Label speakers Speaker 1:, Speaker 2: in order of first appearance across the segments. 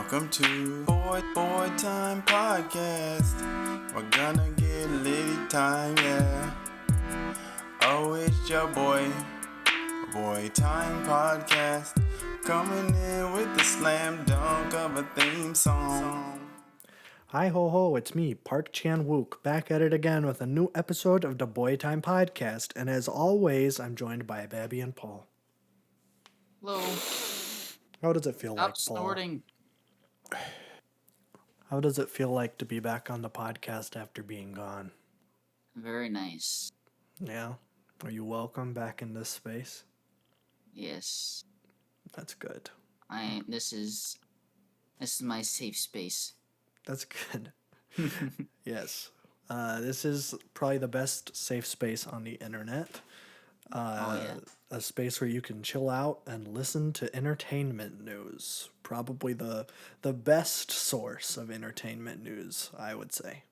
Speaker 1: Welcome to Boy Time Podcast. We're gonna get litty time, yeah. Oh, it's your Boy Time Podcast. Coming in with the slam dunk of a theme song.
Speaker 2: Hi ho ho, it's me, Park Chan Wook, back at it again with a new episode of the Boy Time Podcast. And as always, I'm joined by Babby and Paul.
Speaker 3: Hello.
Speaker 2: How does it feel
Speaker 3: Stop
Speaker 2: like, Paul?
Speaker 3: snorting.
Speaker 2: How does it feel like to be back on the podcast after being gone?
Speaker 3: Very nice.
Speaker 2: Yeah? Are you welcome back in this space?
Speaker 3: Yes.
Speaker 2: That's good.
Speaker 3: This is my safe space.
Speaker 2: That's good. Yes. This is probably the best safe space on the internet. A space where you can chill out and listen to entertainment news. Probably the best source of entertainment news, I would say.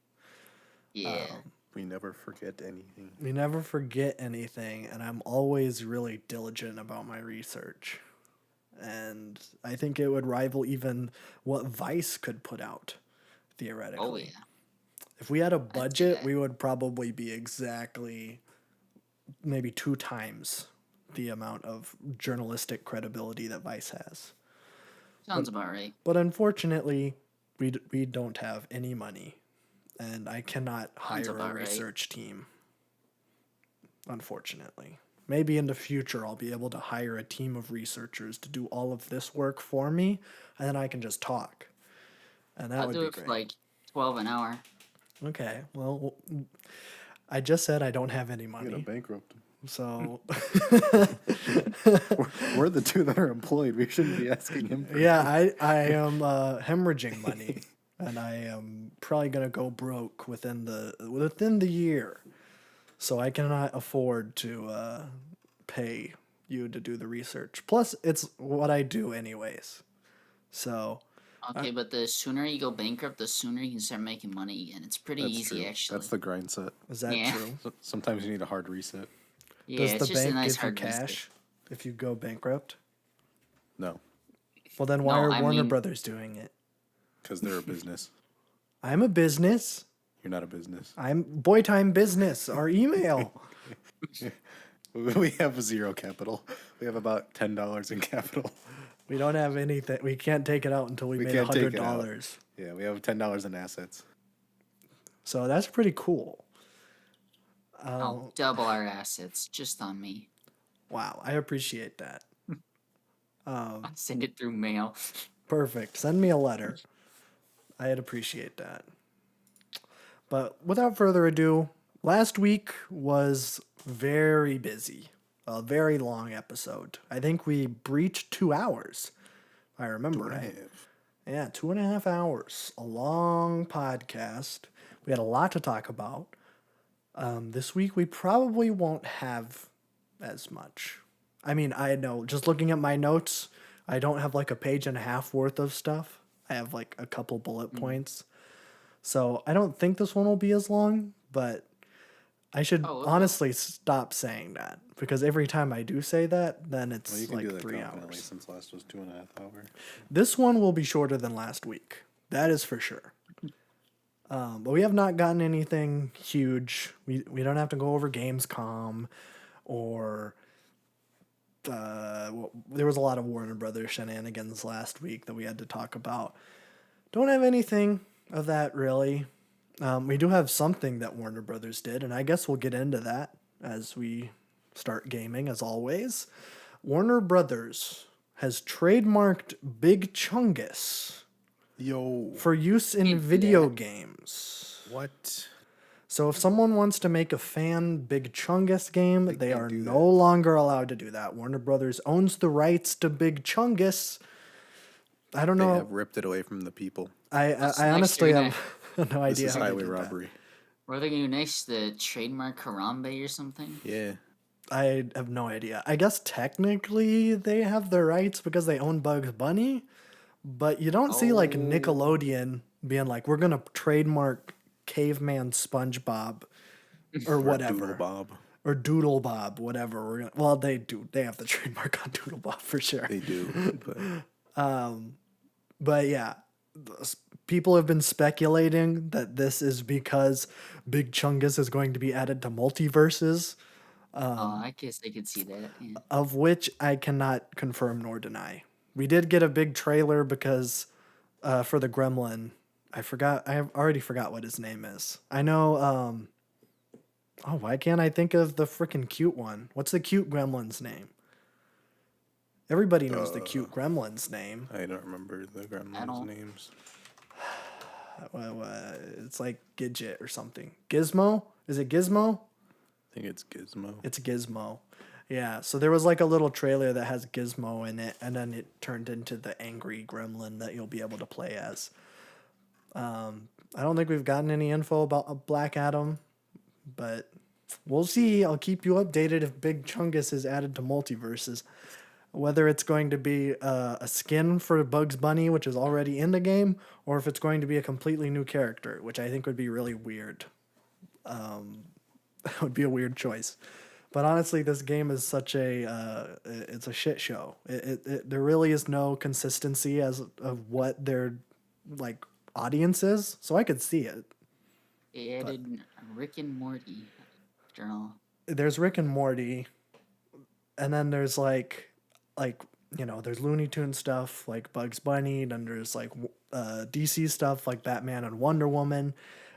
Speaker 3: Yeah.
Speaker 1: We never forget anything.
Speaker 2: We never forget anything, and I'm always really diligent about my research. And I think it would rival even what Vice could put out, theoretically.
Speaker 3: Oh yeah.
Speaker 2: If we had a budget, we would probably be exactly maybe 2 times the amount of journalistic credibility that Vice has.
Speaker 3: Sounds about right.
Speaker 2: But unfortunately, we don't have any money, and I cannot hire a research team. Unfortunately. Maybe in the future I'll be able to hire a team of researchers to do all of this work for me, and then I can just talk. And that would be great.
Speaker 3: I'll do it for $12 an hour.
Speaker 2: Okay, well, I just said I don't have any
Speaker 1: You're
Speaker 2: money.
Speaker 1: gonna bankrupt.
Speaker 2: So
Speaker 1: we're the two that are employed. We shouldn't be asking him.
Speaker 2: yeah, I am hemorrhaging money, and I am probably gonna go broke within the year. So I cannot afford to pay you to do the research. Plus, it's what I do anyways. So
Speaker 3: Okay, but the sooner you go bankrupt, the sooner you can start making money again. It's pretty easy, actually.
Speaker 1: That's the grind set.
Speaker 2: is that
Speaker 3: Yeah.
Speaker 2: true?
Speaker 1: Sometimes you need a hard reset.
Speaker 3: Yeah,
Speaker 2: Does
Speaker 3: it's
Speaker 2: the
Speaker 3: just a
Speaker 2: bank
Speaker 3: nice
Speaker 2: give you
Speaker 3: hard
Speaker 2: cash
Speaker 3: reset.
Speaker 2: if you go bankrupt?
Speaker 1: No,
Speaker 2: Well, then why
Speaker 3: No,
Speaker 2: are
Speaker 3: I
Speaker 2: Warner
Speaker 3: mean-
Speaker 2: Brothers doing it?
Speaker 1: because they're a business.
Speaker 2: I'm a business.
Speaker 1: You're not a business.
Speaker 2: I'm Boytime Business. Our email.
Speaker 1: We have 0 capital. We have about $10 in capital.
Speaker 2: We don't have anything. We can't take it out until we made
Speaker 1: can't take it
Speaker 2: $100.
Speaker 1: Yeah, we have $10 in assets.
Speaker 2: So that's pretty cool.
Speaker 3: I'll double our assets just on me.
Speaker 2: Wow, I appreciate that.
Speaker 3: I'll send it through mail.
Speaker 2: Perfect. Send me a letter. I'd appreciate that. But without further ado, last week was very busy. A very long episode. I think we breached 2 hours. If I remember right. Yeah, 2.5 hours. A long podcast. We had a lot to talk about. This week we probably won't have as much. I mean, I know, just looking at my notes, I don't have like a page and a half worth of stuff. I have like a couple bullet points. So I don't think this one will be as long, but I should honestly stop saying that, because every time I do say that, then it's
Speaker 1: You can do
Speaker 2: like
Speaker 1: that
Speaker 2: 3
Speaker 1: confidently
Speaker 2: hours.
Speaker 1: since last was 2.5 hours.
Speaker 2: This one will be shorter than last week. That is for sure. But we have not gotten anything huge. We don't have to go over Gamescom or there was a lot of Warner Brothers shenanigans last week that we had to talk about. Don't have anything of that really. We do have something that Warner Brothers did, and I guess we'll get into that as we start gaming, as always. Warner Brothers has trademarked Big Chungus
Speaker 1: Yo.
Speaker 2: for use in video games.
Speaker 1: What?
Speaker 2: So if someone wants to make a fan Big Chungus game, they are
Speaker 1: do
Speaker 2: no
Speaker 1: that.
Speaker 2: longer allowed to do that. Warner Brothers owns the rights to Big Chungus. I don't
Speaker 1: They
Speaker 2: know.
Speaker 1: have ripped it away from the people.
Speaker 2: I
Speaker 3: What's
Speaker 2: honestly
Speaker 3: next?
Speaker 2: have no
Speaker 1: This
Speaker 2: idea
Speaker 1: is
Speaker 2: how they
Speaker 1: highway
Speaker 2: did that.
Speaker 1: robbery.
Speaker 3: What are they going to do next? The trademark Harambe or something?
Speaker 1: Yeah.
Speaker 2: I have no idea. I guess technically they have the rights because they own Bugs Bunny, but you don't see like Nickelodeon being like, we're going to trademark Caveman SpongeBob or whatever.
Speaker 1: Doodle Bob.
Speaker 2: Or Doodle Bob, whatever. Well, they do. They have the trademark on Doodle Bob for sure.
Speaker 1: They do. But
Speaker 2: But yeah, people have been speculating that this is because Big Chungus is going to be added to multiverses,
Speaker 3: I guess I could see that. Yeah.
Speaker 2: of which I cannot confirm nor deny. We did get a big trailer because for the Gremlin. I have already forgot what his name is. I know. Oh, why can't I think of the freaking cute one? What's the cute gremlin's name? Everybody knows the cute gremlin's name.
Speaker 1: I don't remember the gremlins' names.
Speaker 2: It's like Gidget or something. Gizmo? Is it Gizmo?
Speaker 1: I think it's Gizmo.
Speaker 2: It's Gizmo. Yeah, so there was like a little trailer that has Gizmo in it, and then it turned into the angry gremlin that you'll be able to play as. I don't think we've gotten any info about Black Adam, but we'll see. I'll keep you updated if Big Chungus is added to multiverses. Whether it's going to be a skin for Bugs Bunny, which is already in the game, or if it's going to be a completely new character, which I think would be really weird. That would be a weird choice. But honestly, this game is such it's a shit show. There really is no consistency of what their like audience is, so I could see it.
Speaker 3: They added Rick and Morty after all.
Speaker 2: There's Rick and Morty, and then there's like there's Looney Tunes stuff like Bugs Bunny, then there's like DC stuff like Batman and Wonder Woman,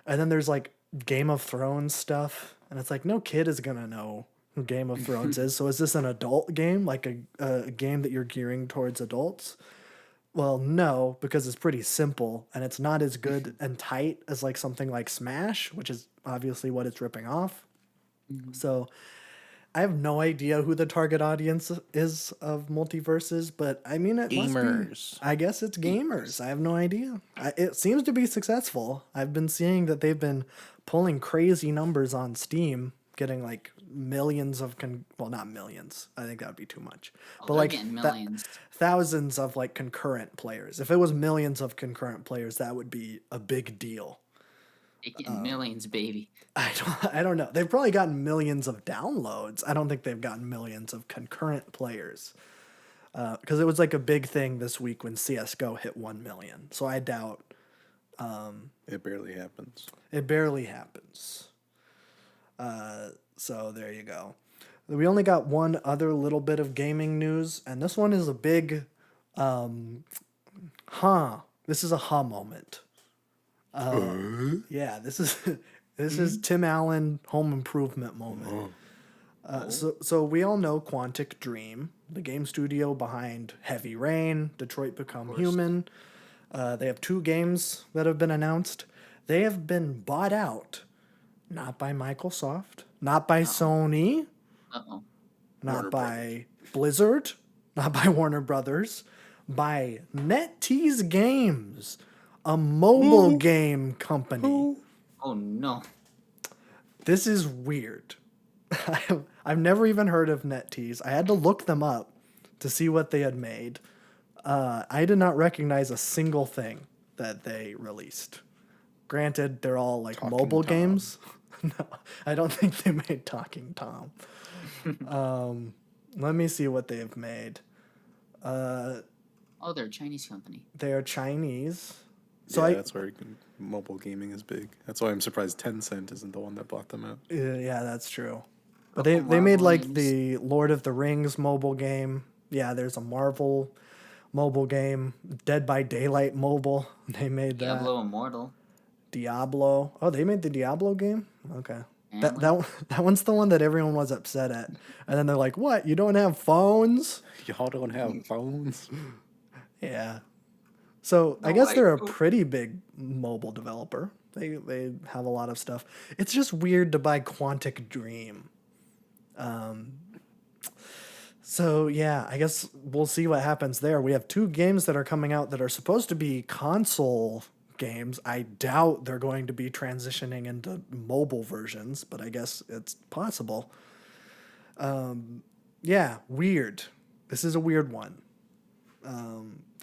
Speaker 2: and then there's like Game of Thrones stuff, and it's like no kid is gonna know who Game of Thrones is. So is this an adult game, like a game that you're gearing towards adults? Well, no, because it's pretty simple and it's not as good and tight as like something like Smash, which is obviously what it's ripping off. So I have no idea who the target audience is of multiverses, but I mean, it must be. I guess it's gamers. I have no idea. It seems to be successful. I've been seeing that they've been pulling crazy numbers on Steam, getting like millions of well, not millions. I think that would be too much. But like
Speaker 3: millions.
Speaker 2: Thousands of like concurrent players. If it was millions of concurrent players, that would be a big deal.
Speaker 3: They getting millions, baby.
Speaker 2: I don't know. They've probably gotten millions of downloads. I don't think they've gotten millions of concurrent players. Because it was like a big thing this week when CSGO hit 1 million. So I doubt.
Speaker 1: It barely happens.
Speaker 2: It barely happens. So there you go. We only got one other little bit of gaming news, and this one is a big, This is a moment. Yeah, this is Tim Allen home improvement moment. So we all know Quantic Dream, the game studio behind Heavy Rain, Detroit Become Human. They have 2 games that have been announced. They have been bought out, not by Microsoft, not by Sony, not
Speaker 1: Warner
Speaker 2: by Blizzard, not by Warner Brothers, by NetEase Games, a mobile game company.
Speaker 3: Oh no.
Speaker 2: This is weird. I've never even heard of NetEase. I had to look them up to see what they had made. I did not recognize a single thing that they released. Granted, they're all like
Speaker 1: Talking
Speaker 2: mobile
Speaker 1: Tom.
Speaker 2: games. No, I don't think they made Talking Tom. Let me see what they have made.
Speaker 3: They're a Chinese company.
Speaker 2: They are Chinese.
Speaker 1: So that's where mobile gaming is big. That's why I'm surprised Tencent isn't the one that bought them out.
Speaker 2: Yeah, that's true. But they made like the Lord of the Rings mobile game. Yeah, there's a Marvel mobile game, Dead by Daylight mobile. They made that.
Speaker 3: Diablo Immortal.
Speaker 2: Diablo. Oh, they made the Diablo game? Okay. That one's the one that everyone was upset at. And then they're like, "What? You don't have phones?"
Speaker 1: Y'all don't have phones?
Speaker 2: Yeah. So I guess they're a pretty big mobile developer. They have a lot of stuff. It's just weird to buy Quantic Dream. So yeah, I guess we'll see what happens there. We have 2 games that are coming out that are supposed to be console games. I doubt they're going to be transitioning into mobile versions, but I guess it's possible. Yeah, weird. This is a weird one.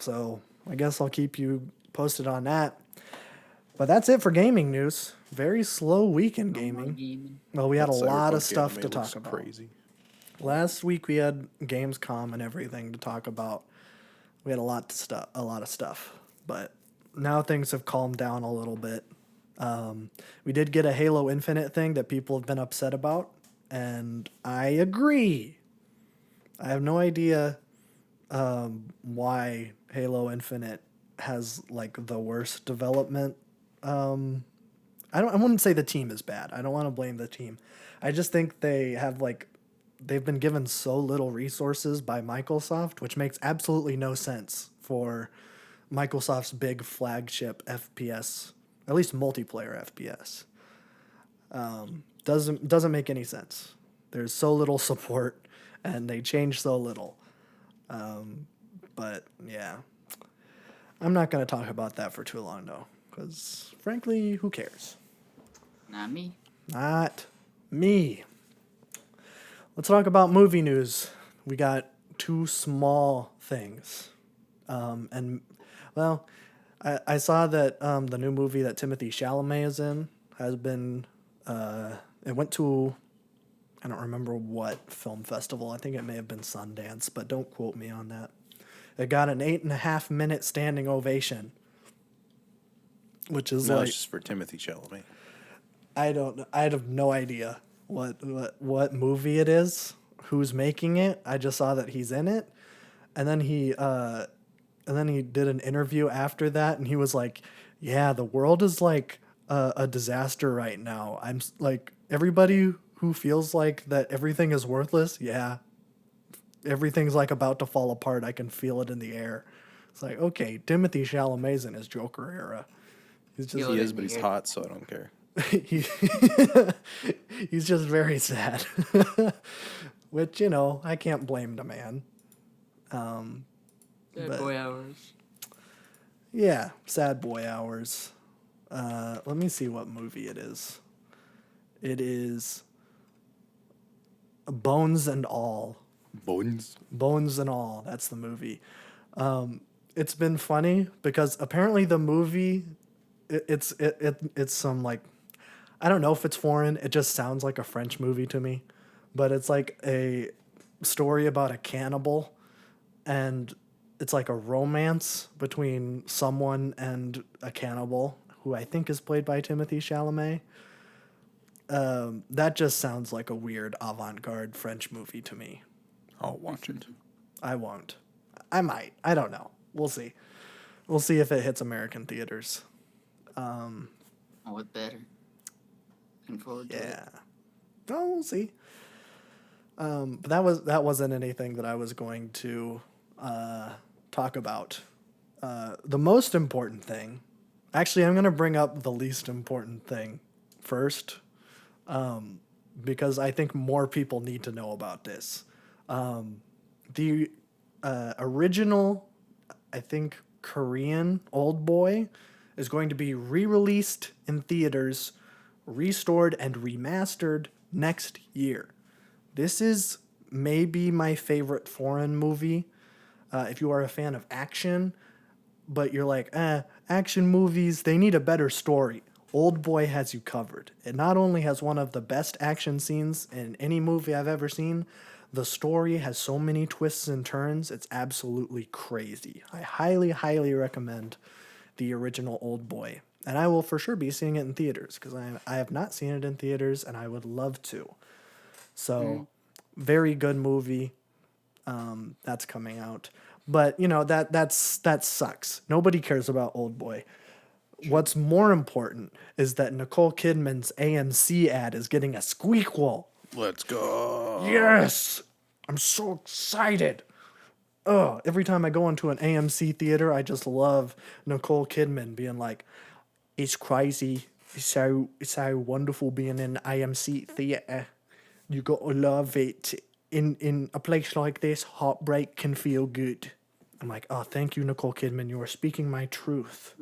Speaker 2: So I guess I'll keep you posted on that. But that's it for gaming news. Very slow week in gaming. Well, we had a lot of stuff to talk about.
Speaker 1: Crazy.
Speaker 2: Last week we had Gamescom and everything to talk about. We had a lot of stuff. but now things have calmed down a little bit. We did get a Halo Infinite thing that people have been upset about, and I agree. I have no idea why Halo Infinite has like the worst development. I wouldn't say the team is bad. I don't want to blame the team. I just think they've been given so little resources by Microsoft, which makes absolutely no sense for Microsoft's big flagship FPS, at least multiplayer FPS. Doesn't make any sense. There's so little support, and they change so little. But yeah, I'm not gonna talk about that for too long though, because frankly, who cares?
Speaker 3: Not me.
Speaker 2: Not me. Let's talk about movie news. We got two small things. I saw that the new movie that Timothy Chalamet is in has been, it went to, I don't remember what film festival. I think it may have been Sundance, but don't quote me on that. It got an 8.5-minute standing ovation, which is
Speaker 4: No,
Speaker 2: like,
Speaker 4: it's just for Timothy Chalamet.
Speaker 2: I have no idea what movie it is, who's making it. I just saw that he's in it, and then he did an interview after that, and he was like, "Yeah, the world is like a disaster right now. Like everybody who feels like that everything is worthless. Yeah, everything's like about to fall apart. I can feel it in the air." It's like, okay, Timothy Chalamet's in his Joker era. He's just
Speaker 3: Yo,
Speaker 4: He is, but he's hot, so I don't care.
Speaker 2: he, he's just very sad, which I can't blame the man.
Speaker 3: Sad
Speaker 2: But-
Speaker 3: boy hours.
Speaker 2: Yeah, sad boy hours. Let me see what movie it is. It is Bones and All.
Speaker 4: Bones.
Speaker 2: Bones and All. That's the movie. It's been funny because apparently the movie, it's some like, I don't know if it's foreign. It just sounds like a French movie to me, but it's like a story about a cannibal, and it's like a romance between someone and a cannibal who I think is played by Timothy Chalamet. That just sounds like a weird avant-garde French movie to me.
Speaker 4: I'll watch it.
Speaker 2: I won't. I might. I don't know. We'll see. We'll see if it hits American theaters.
Speaker 3: Oh, it better. Looking forward to it.
Speaker 2: Yeah. Oh, we'll see. But that wasn't anything that I was going to talk about. The most important thing, actually, I'm going to bring up the least important thing first, because I think more people need to know about this. The original, I think, Korean Old Boy is going to be re-released in theaters, restored and remastered next year. This is maybe my favorite foreign movie. If you are a fan of action, but you're like, action movies, they need a better story. Old Boy has you covered. It not only has one of the best action scenes in any movie I've ever seen, the story has so many twists and turns, it's absolutely crazy. I highly, highly recommend the original Old Boy. And I will for sure be seeing it in theaters, because I have not seen it in theaters, and I would love to. So, very good movie. That's coming out. But, that sucks. Nobody cares about Old Boy. What's more important is that Nicole Kidman's AMC ad is getting a squeakquel.
Speaker 4: Let's go.
Speaker 2: Yes! I'm so excited. Every time I go into an AMC theater, I just love Nicole Kidman being like, "It's crazy. It's so wonderful being in AMC theater. You gotta love it. In a place like this, heartbreak can feel good." I'm like, "Oh, thank you, Nicole Kidman. You are speaking my truth."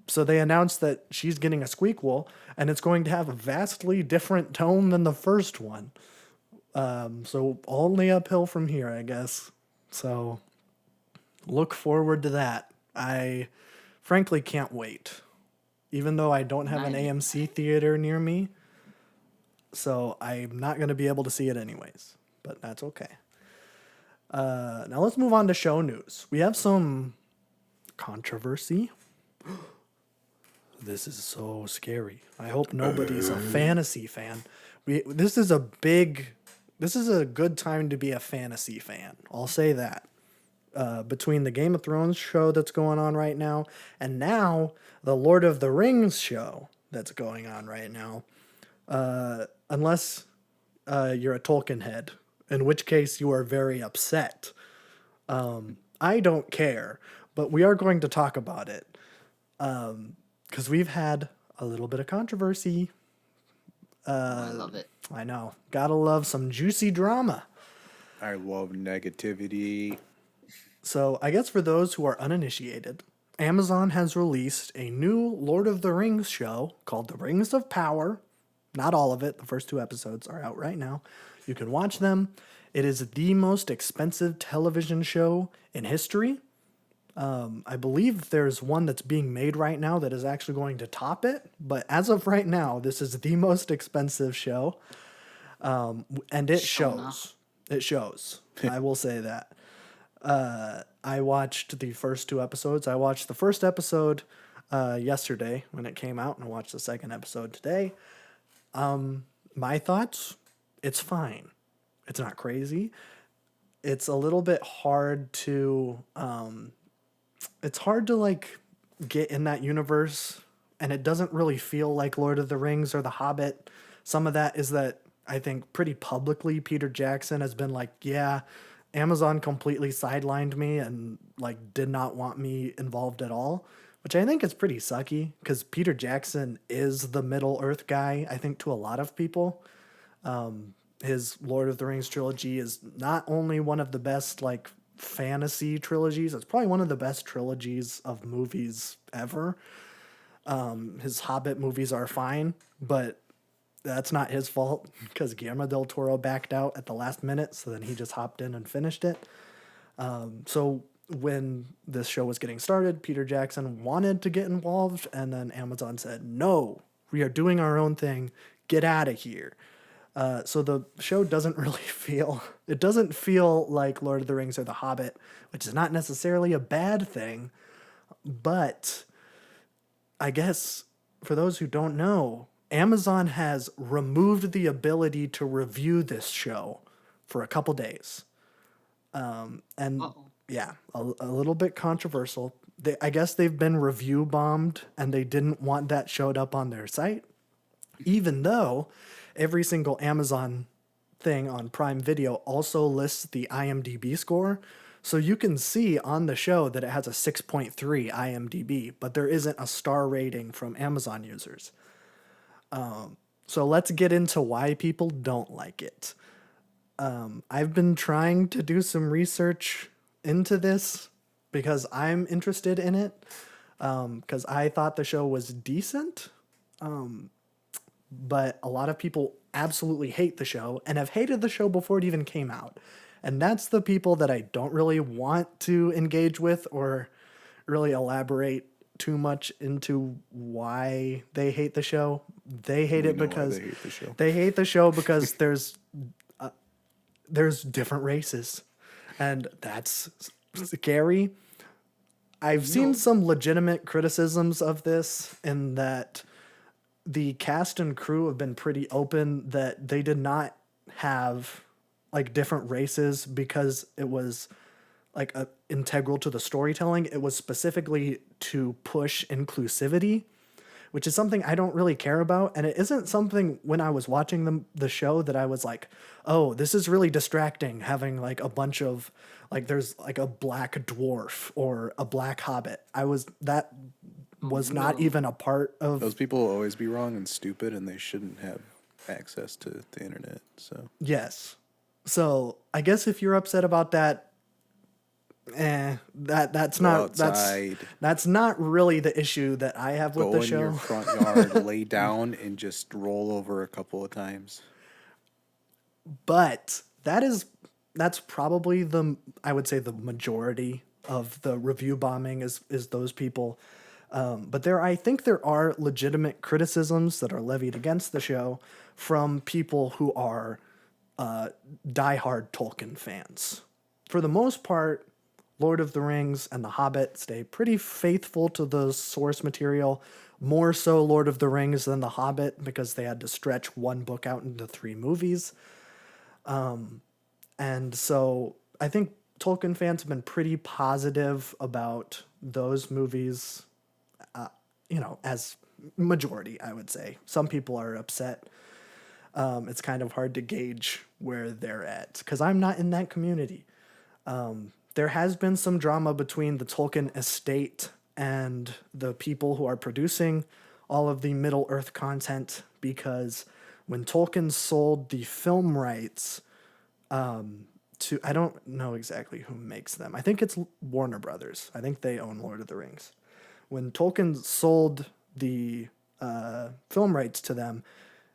Speaker 2: So they announced that she's getting a squeakquel, and it's going to have a vastly different tone than the first one. So only uphill from here, I guess. So look forward to that. I frankly can't wait, even though I don't have an
Speaker 3: Nice.
Speaker 2: AMC theater near me. So I'm not going to be able to see it anyways, but that's okay. Now let's move on to show news. We have some controversy. This is so scary. I hope nobody's a fantasy fan. This is a good time to be a fantasy fan. I'll say that. Between the Game of Thrones show that's going on right now and now the Lord of the Rings show that's going on right now. Unless you're a Tolkien head, in which case you are very upset. I don't care, but we are going to talk about it. Because we've had a little bit of controversy.
Speaker 3: I love it.
Speaker 2: I know. Gotta love some juicy drama.
Speaker 4: I love negativity.
Speaker 2: So I guess for those who are uninitiated, Amazon has released a new Lord of the Rings show called The Rings of Power. Not all of it. The first 2 episodes are out right now. You can watch them. It is the most expensive television show in history. I believe there's one that's being made right now that is actually going to top it. But as of right now, this is the most expensive show. And it shows. It shows. I will say that. I watched the first 2 episodes. I watched the first episode yesterday when it came out, and I watched the second episode today. My thoughts, it's fine. It's not crazy. It's a little bit hard to like get in that universe, and it doesn't really feel like Lord of the Rings or The Hobbit. Some of that is that I think pretty publicly Peter Jackson has been like, yeah, Amazon completely sidelined me and like did not want me involved at all, which I think is pretty sucky because Peter Jackson is the Middle Earth guy, I think, to a lot of people. His Lord of the Rings trilogy is not only one of the best like fantasy trilogies, it's probably one of the best trilogies of movies ever. His Hobbit movies are fine, but that's not his fault because Guillermo del Toro backed out at the last minute, so then he just hopped in and finished it. So when this show was getting started, Peter Jackson wanted to get involved, and then Amazon said, no, we are doing our own thing. Get out of here. So the show doesn't really feel like Lord of the Rings or The Hobbit, which is not necessarily a bad thing. But I guess for those who don't know, Amazon has removed the ability to review this show for a couple days. Yeah, a little bit controversial. I guess they've been review bombed and they didn't want that showed up on their site, even though every single Amazon thing on Prime Video also lists the IMDb score. So you can see on the show that it has a 6.3 IMDb, but there isn't a star rating from Amazon users. So let's get into why people don't like it. I've been trying to do some research into this because I'm interested in it, because I thought the show was decent. But a lot of people absolutely hate the show and have hated the show before it even came out. And that's the people that I don't really want to engage with or really elaborate too much into why they hate the show. They hate it because they hate the show because there's different races, and that's scary. I've seen some legitimate criticisms of this in that the cast and crew have been pretty open that they did not have like different races because it was like integral to the storytelling. It was specifically to push inclusivity, which is something I don't really care about. And it isn't something when I was watching the show that I was like, oh, this is really distracting having like a bunch of like, there's like a black dwarf or a black hobbit. That was not even a part of...
Speaker 4: Those people will always be wrong and stupid, and they shouldn't have access to the internet. So
Speaker 2: yes. So I guess if you're upset about that, that's not really the issue that I have with the show.
Speaker 4: Go in your front yard, lay down, and just roll over a couple of times.
Speaker 2: But that's probably I would say the majority of the review bombing is those people. But I think there are legitimate criticisms that are levied against the show from people who are diehard Tolkien fans. For the most part, Lord of the Rings and The Hobbit stay pretty faithful to the source material, more so Lord of the Rings than The Hobbit because they had to stretch one book out into 3 movies. And so I think Tolkien fans have been pretty positive about those movies, as majority, I would say. Some people are upset. It's kind of hard to gauge where they're at because I'm not in that community. There has been some drama between the Tolkien estate and the people who are producing all of the Middle Earth content because when Tolkien sold the film rights to, I don't know exactly who makes them. I think it's Warner Brothers. I think they own Lord of the Rings. When Tolkien sold the film rights to them,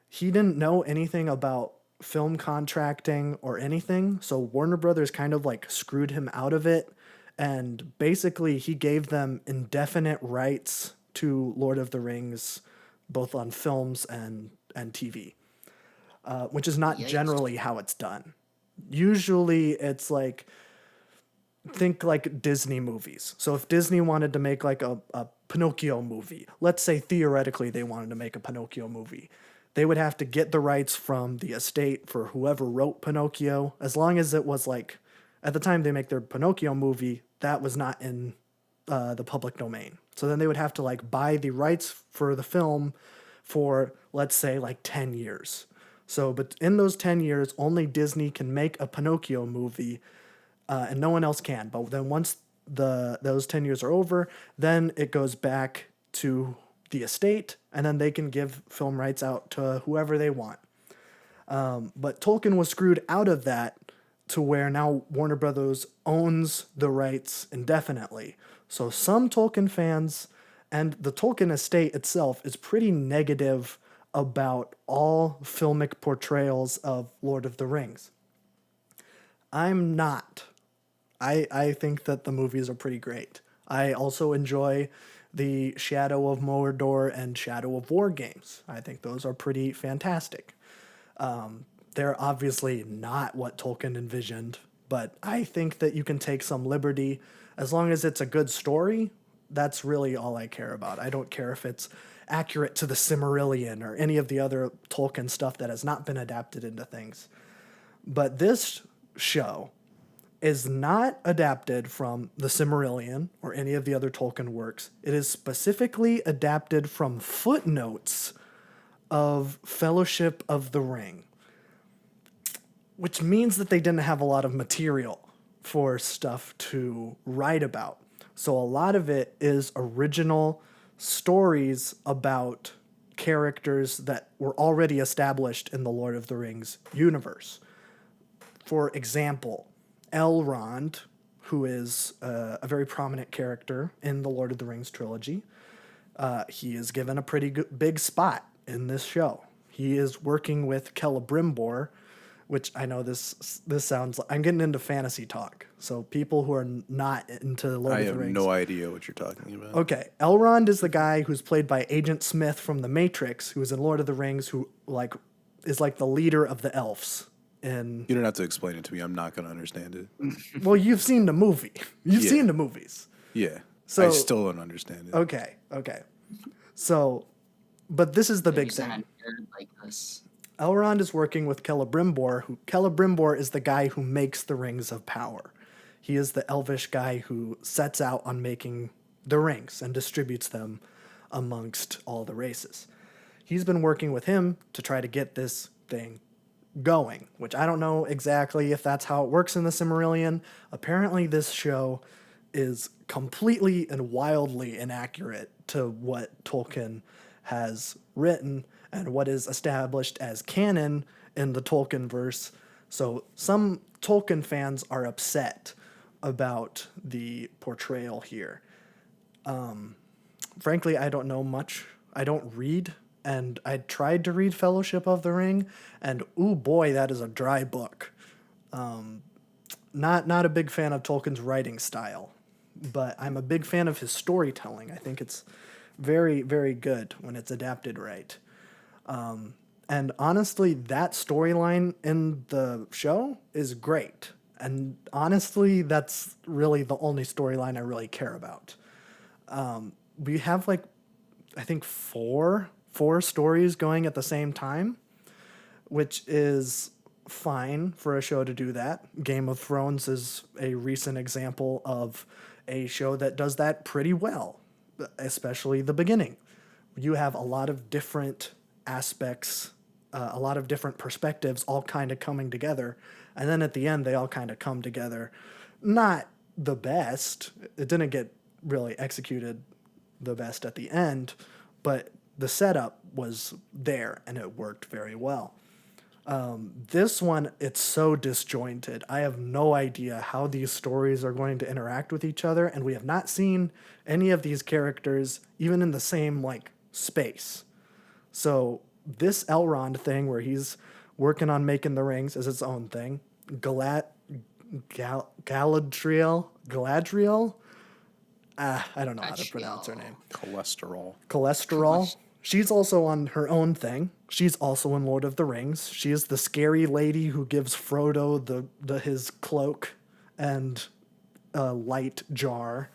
Speaker 2: he didn't know anything about film contracting or anything. So Warner Brothers kind of like screwed him out of it. And basically he gave them indefinite rights to Lord of the Rings, both on films and TV, which is not
Speaker 3: Yikes.
Speaker 2: generally how it's done. Usually it's like, think like Disney movies. So if Disney wanted to make like a Pinocchio movie, let's say theoretically they wanted to make a Pinocchio movie, they would have to get the rights from the estate for whoever wrote Pinocchio, as long as it was like, at the time they make their Pinocchio movie, that was not in the public domain. So then they would have to like buy the rights for the film for, let's say, like 10 years. So, but in those 10 years, only Disney can make a Pinocchio movie, and no one else can. But then once those 10 years are over, then it goes back to the estate, and then they can give film rights out to whoever they want. But Tolkien was screwed out of that to where now Warner Brothers owns the rights indefinitely. So some Tolkien fans and the Tolkien estate itself is pretty negative about all filmic portrayals of Lord of the Rings. I'm not. I think that the movies are pretty great. I also enjoy the Shadow of Mordor and Shadow of War games. I think those are pretty fantastic. They're obviously not what Tolkien envisioned, but I think that you can take some liberty. As long as it's a good story, that's really all I care about. I don't care if it's accurate to the Silmarillion or any of the other Tolkien stuff that has not been adapted into things. But this show is not adapted from the Silmarillion or any of the other Tolkien works. It is specifically adapted from footnotes of Fellowship of the Ring, which means that they didn't have a lot of material for stuff to write about. So a lot of it is original stories about characters that were already established in the Lord of the Rings universe. For example, Elrond, who is a very prominent character in the Lord of the Rings trilogy, he is given a pretty big spot in this show. He is working with Celebrimbor, which I know this sounds like, I'm getting into fantasy talk. So people who are not into Lord of the Rings.
Speaker 4: I have no idea what you're talking about.
Speaker 2: Okay, Elrond is the guy who's played by Agent Smith from The Matrix, who's in Lord of the Rings, who is like the leader of the elves.
Speaker 4: You don't have to explain it to me. I'm not going to understand it.
Speaker 2: Well, you've seen the movie. You've seen the movies.
Speaker 4: Yeah.
Speaker 2: So,
Speaker 4: I still don't understand it.
Speaker 2: Okay. So, but this is the big thing.
Speaker 3: Like this.
Speaker 2: Elrond is working with Celebrimbor. Celebrimbor is the guy who makes the Rings of Power. He is the elvish guy who sets out on making the rings and distributes them amongst all the races. He's been working with him to try to get this thing going, which I don't know exactly if that's how it works in the Silmarillion. Apparently this show is completely and wildly inaccurate to what Tolkien has written and what is established as canon in the Tolkien verse. So some Tolkien fans are upset about the portrayal here. Frankly, I don't know much. I don't read, and I tried to read Fellowship of the Ring, and ooh boy, that is a dry book. Not a big fan of Tolkien's writing style, but I'm a big fan of his storytelling. I think it's very, very good when it's adapted right. And honestly, that storyline in the show is great. And honestly, that's really the only storyline I really care about. We have like, I think four stories going at the same time, which is fine for a show to do that. Game of Thrones is a recent example of a show that does that pretty well, especially the beginning. You have a lot of different aspects, a lot of different perspectives all kind of coming together. And then at the end, they all kind of come together. Not the best. It didn't get really executed the best at the end, but the setup was there and it worked very well. This one, it's so disjointed. I have no idea how these stories are going to interact with each other, and we have not seen any of these characters even in the same like space. So this Elrond thing where he's working on making the rings is its own thing. Galadriel, I don't know how to pronounce her name. Cholesterol. She's also on her own thing. She's also in Lord of the Rings. She is the scary lady who gives Frodo his cloak and a light jar.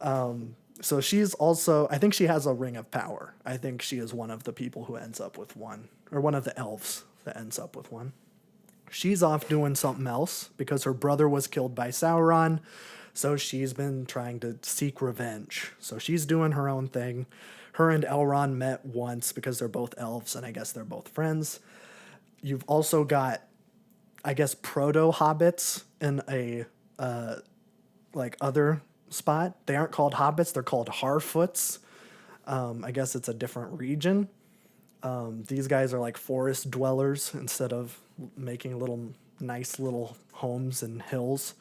Speaker 2: So she's also, I think she has a ring of power. I think she is one of the people who ends up with one, or one of the elves that ends up with one. She's off doing something else because her brother was killed by Sauron. So she's been trying to seek revenge. So she's doing her own thing. Her and Elrond met once because they're both elves, and I guess they're both friends. You've also got, I guess, proto-hobbits in a, other spot. They aren't called hobbits, they're called Harfoots. I guess it's a different region. These guys are like forest dwellers instead of making nice little homes and hills.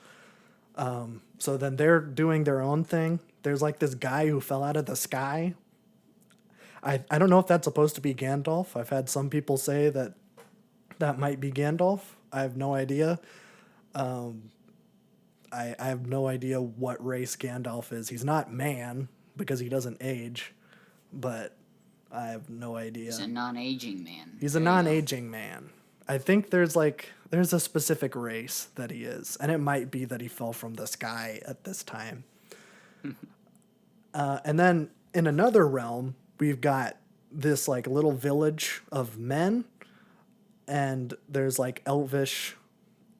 Speaker 2: So then they're doing their own thing. There's like this guy who fell out of the sky. I don't know if that's supposed to be Gandalf. I've had some people say that might be Gandalf. I have no idea. I have no idea what race Gandalf is. He's not man because he doesn't age, but I have no idea.
Speaker 3: He's a non-aging man.
Speaker 2: He's a non-aging man. I think there's a specific race that he is, and it might be that he fell from the sky at this time. And then in another realm, we've got this like little village of men, and there's like elvish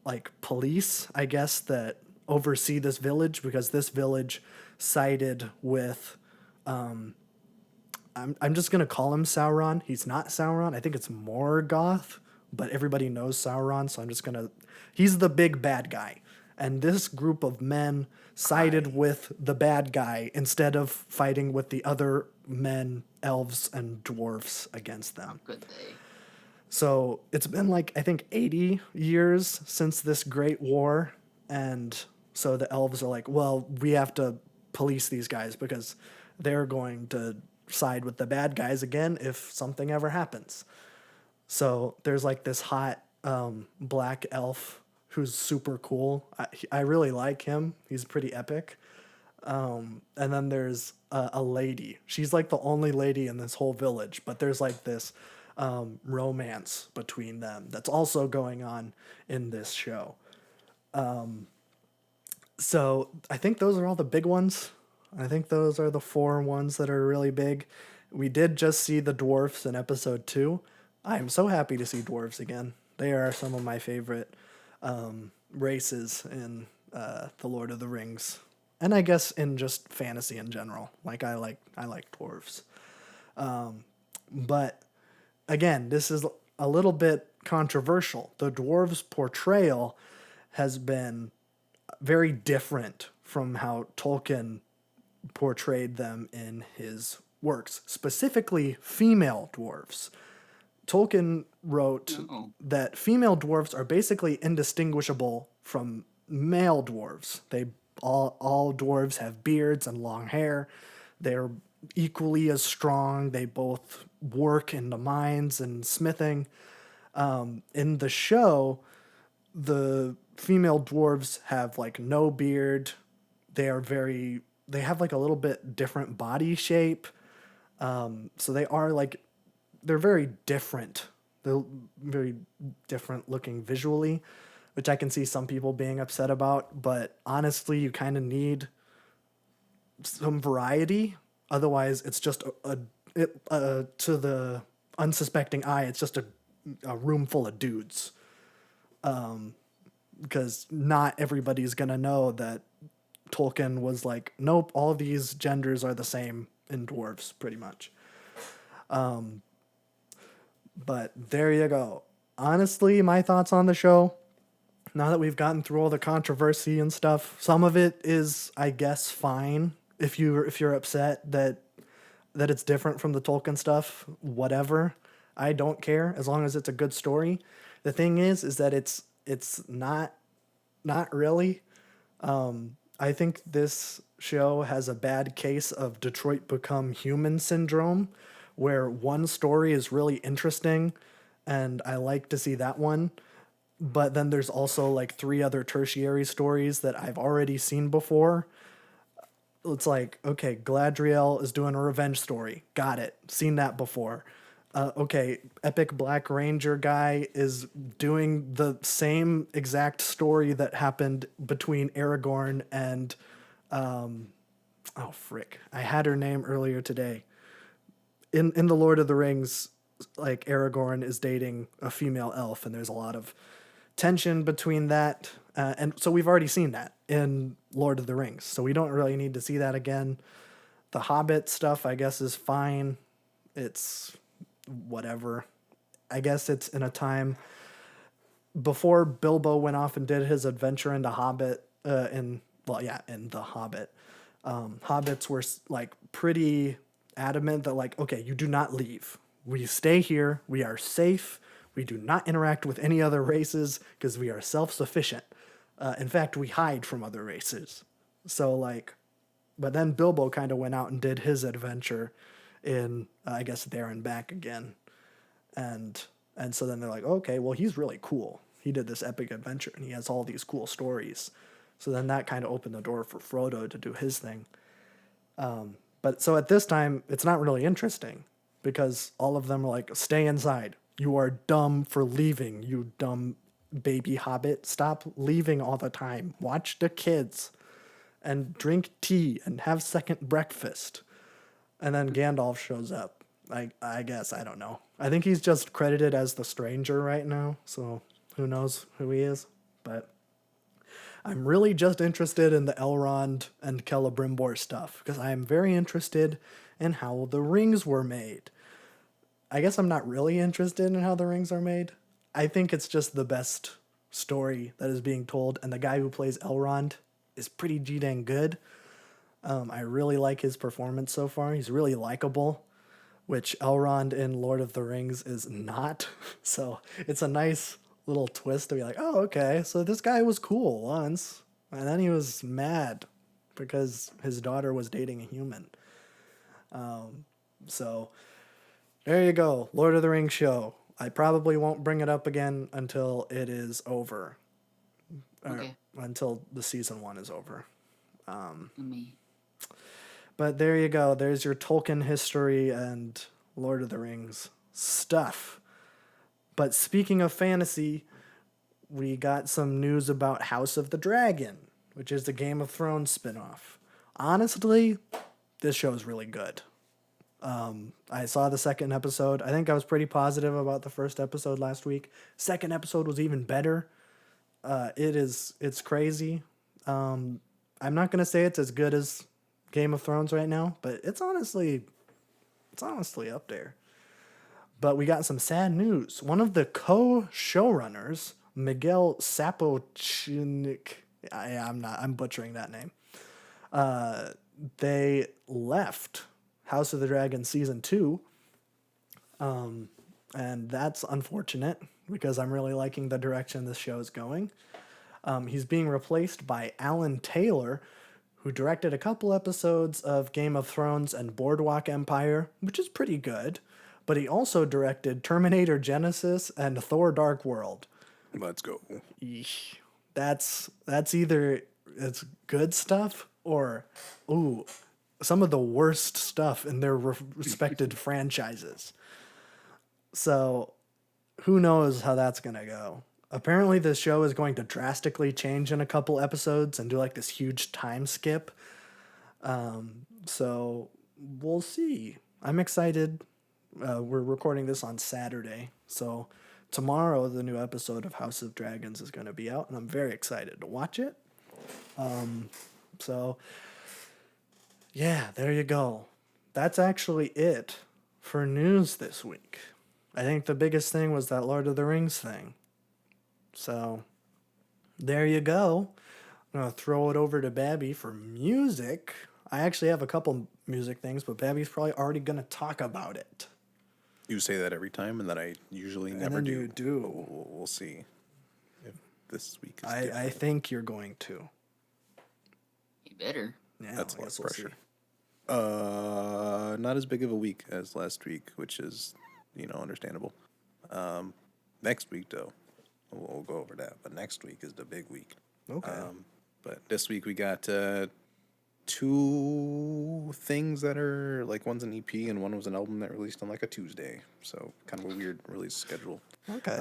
Speaker 2: like police, I guess, that oversee this village because this village sided with I'm just gonna call him Sauron. He's not Sauron. I think it's Morgoth, but everybody knows Sauron, so he's the big bad guy. And this group of men sided with the bad guy instead of fighting with the other men, elves, and dwarfs against them.
Speaker 3: Good day.
Speaker 2: So it's been like, I think, 80 years since this great war. And so the elves are like, well, we have to police these guys because they're going to side with the bad guys again if something ever happens. So there's like this hot black elf who's super cool. I really like him. He's pretty epic. And then there's a lady. She's like the only lady in this whole village, but there's like this romance between them that's also going on in this show. So I think those are all the big ones. I think those are the 4 ones that are really big. We did just see the dwarfs in episode 2. I am so happy to see dwarves again. They are some of my favorite races in the Lord of the Rings, and I guess in just fantasy in general. Like I like dwarves. But again, this is a little bit controversial. The dwarves' portrayal has been very different from how Tolkien portrayed them in his works, specifically female dwarves. Tolkien wrote that female dwarves are basically indistinguishable from male dwarves. They all dwarves have beards and long hair. They're equally as strong. They both work in the mines and smithing. In the show, the female dwarves have like no beard. They have like a little bit different body shape. So they're very different. They're very different looking visually. which I can see some people being upset about. But honestly, you kind of need some variety. Otherwise, it's just to the unsuspecting eye, it's just a room full of dudes. Because not everybody's gonna know that Tolkien was like, nope, all of these genders are the same in dwarves, pretty much. But there you go. Honestly, my thoughts on the show, now that we've gotten through all the controversy and stuff, some of it is, I guess, fine. If you're upset that it's different from the Tolkien stuff, whatever. I don't care as long as it's a good story. The thing is that it's not really. I think this show has a bad case of Detroit Become Human syndrome, where one story is really interesting, and I like to see that one. But then there's also like 3 other tertiary stories that I've already seen before. It's like, okay, Gladriel is doing a revenge story. Got it. Seen that before. Okay, Epic Black Ranger guy is doing the same exact story that happened between Aragorn and, oh frick, I had her name earlier today. In the Lord of the Rings, like Aragorn is dating a female elf, and there's a lot of tension between that. And so we've already seen that in Lord of the Rings, so we don't really need to see that again. The Hobbit stuff, I guess, is fine. It's whatever. I guess it's in a time before Bilbo went off and did his adventure into Hobbit, in The Hobbit. Hobbits were like pretty adamant that like, okay, you do not leave. We stay here. We are safe. We do not interact with any other races because we are self-sufficient. In fact, we hide from other races. So like, but then Bilbo kind of went out and did his adventure in, I guess, There and Back Again. And so then they're like, okay, well, he's really cool. He did this epic adventure and he has all these cool stories. So then that kind of opened the door for Frodo to do his thing. But so at this time, it's not really interesting because all of them are like, stay inside. You are dumb for leaving, you dumb baby hobbit. Stop leaving all the time. Watch the kids and drink tea and have second breakfast. And then Gandalf shows up. I guess, I don't know. I think he's just credited as the stranger right now, so who knows who he is. But I'm really just interested in the Elrond and Celebrimbor stuff, because I am very interested in how the rings were made. I guess I'm not really interested in how the rings are made. I think it's just the best story that is being told, and the guy who plays Elrond is pretty dang good. I really like his performance so far. He's really likable, which Elrond in Lord of the Rings is not. So it's a nice little twist to be like, oh, okay, so this guy was cool once, and then he was mad because his daughter was dating a human. So there you go, Lord of the Rings show. I probably won't bring it up again until it is over.
Speaker 3: Okay.
Speaker 2: Until the season 1 is over.
Speaker 3: Me.
Speaker 2: But there you go. There's your Tolkien history and Lord of the Rings stuff. But speaking of fantasy, we got some news about House of the Dragon, which is the Game of Thrones spinoff. Honestly, this show is really good. I saw the second episode. I think I was pretty positive about the first episode last week. Second episode was even better. It's crazy. I'm not going to say it's as good as Game of Thrones right now, but it's honestly up there. But we got some sad news. One of the co-showrunners, Miguel Sapochnik, I'm butchering that name. They left House of the Dragon season 2. And that's unfortunate because I'm really liking the direction this show is going. He's being replaced by Alan Taylor, who directed a couple episodes of Game of Thrones and Boardwalk Empire, which is pretty good. But he also directed Terminator Genesis and Thor Dark World.
Speaker 4: Let's go.
Speaker 2: Eesh. That's either it's good stuff or, some of the worst stuff in their respected franchises. So who knows how that's going to go. Apparently, this show is going to drastically change in a couple episodes and do like this huge time skip. So we'll see. I'm excited. We're recording this on Saturday. So tomorrow, the new episode of House of Dragons is going to be out, and I'm very excited to watch it. So, yeah, there you go. That's actually it for news this week. I think the biggest thing was that Lord of the Rings thing. So, there you go. I'm going to throw it over to Babby for music. I actually have a couple music things, but Babby's probably already going to talk about it.
Speaker 4: You say that every time, and then I usually never
Speaker 2: then
Speaker 4: do.
Speaker 2: you do.
Speaker 4: But we'll see if this week is
Speaker 2: I
Speaker 4: different.
Speaker 2: think you're going to.
Speaker 3: You better.
Speaker 2: Yeah,
Speaker 4: That's a
Speaker 2: I
Speaker 4: lot
Speaker 2: guess
Speaker 4: of
Speaker 2: we'll
Speaker 4: pressure.
Speaker 2: see.
Speaker 4: Not as big of a week as last week, which is, understandable. Next week, though, we'll go over that. But next week is the big week.
Speaker 2: Okay.
Speaker 4: But this week we got 2 things that are like one's an EP and one was an album that released on like a Tuesday. So kind of a weird release schedule.
Speaker 2: Okay.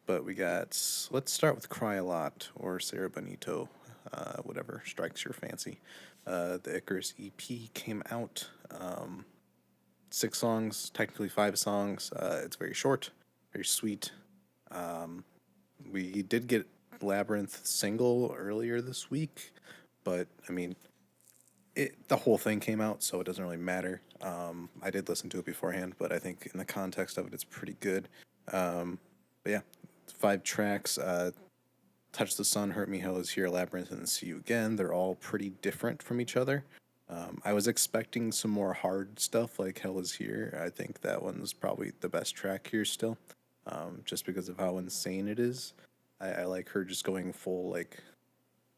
Speaker 4: But we got, let's start with Cry a Lot or Sarah Bonito, whatever strikes your fancy. The Icarus EP came out. 6 songs, technically 5 songs. It's very short, very sweet. We did get Labyrinth single earlier this week, but I mean, the whole thing came out, so it doesn't really matter. I did listen to it beforehand, but I think in the context of it, it's pretty good. But yeah, 5 tracks. Touch the Sun, Hurt Me, Hell Is Here, Labyrinth, and See You Again. They're all pretty different from each other. I was expecting some more hard stuff like Hell Is Here. I think that one's probably the best track here still, just because of how insane it is. I like her just going full like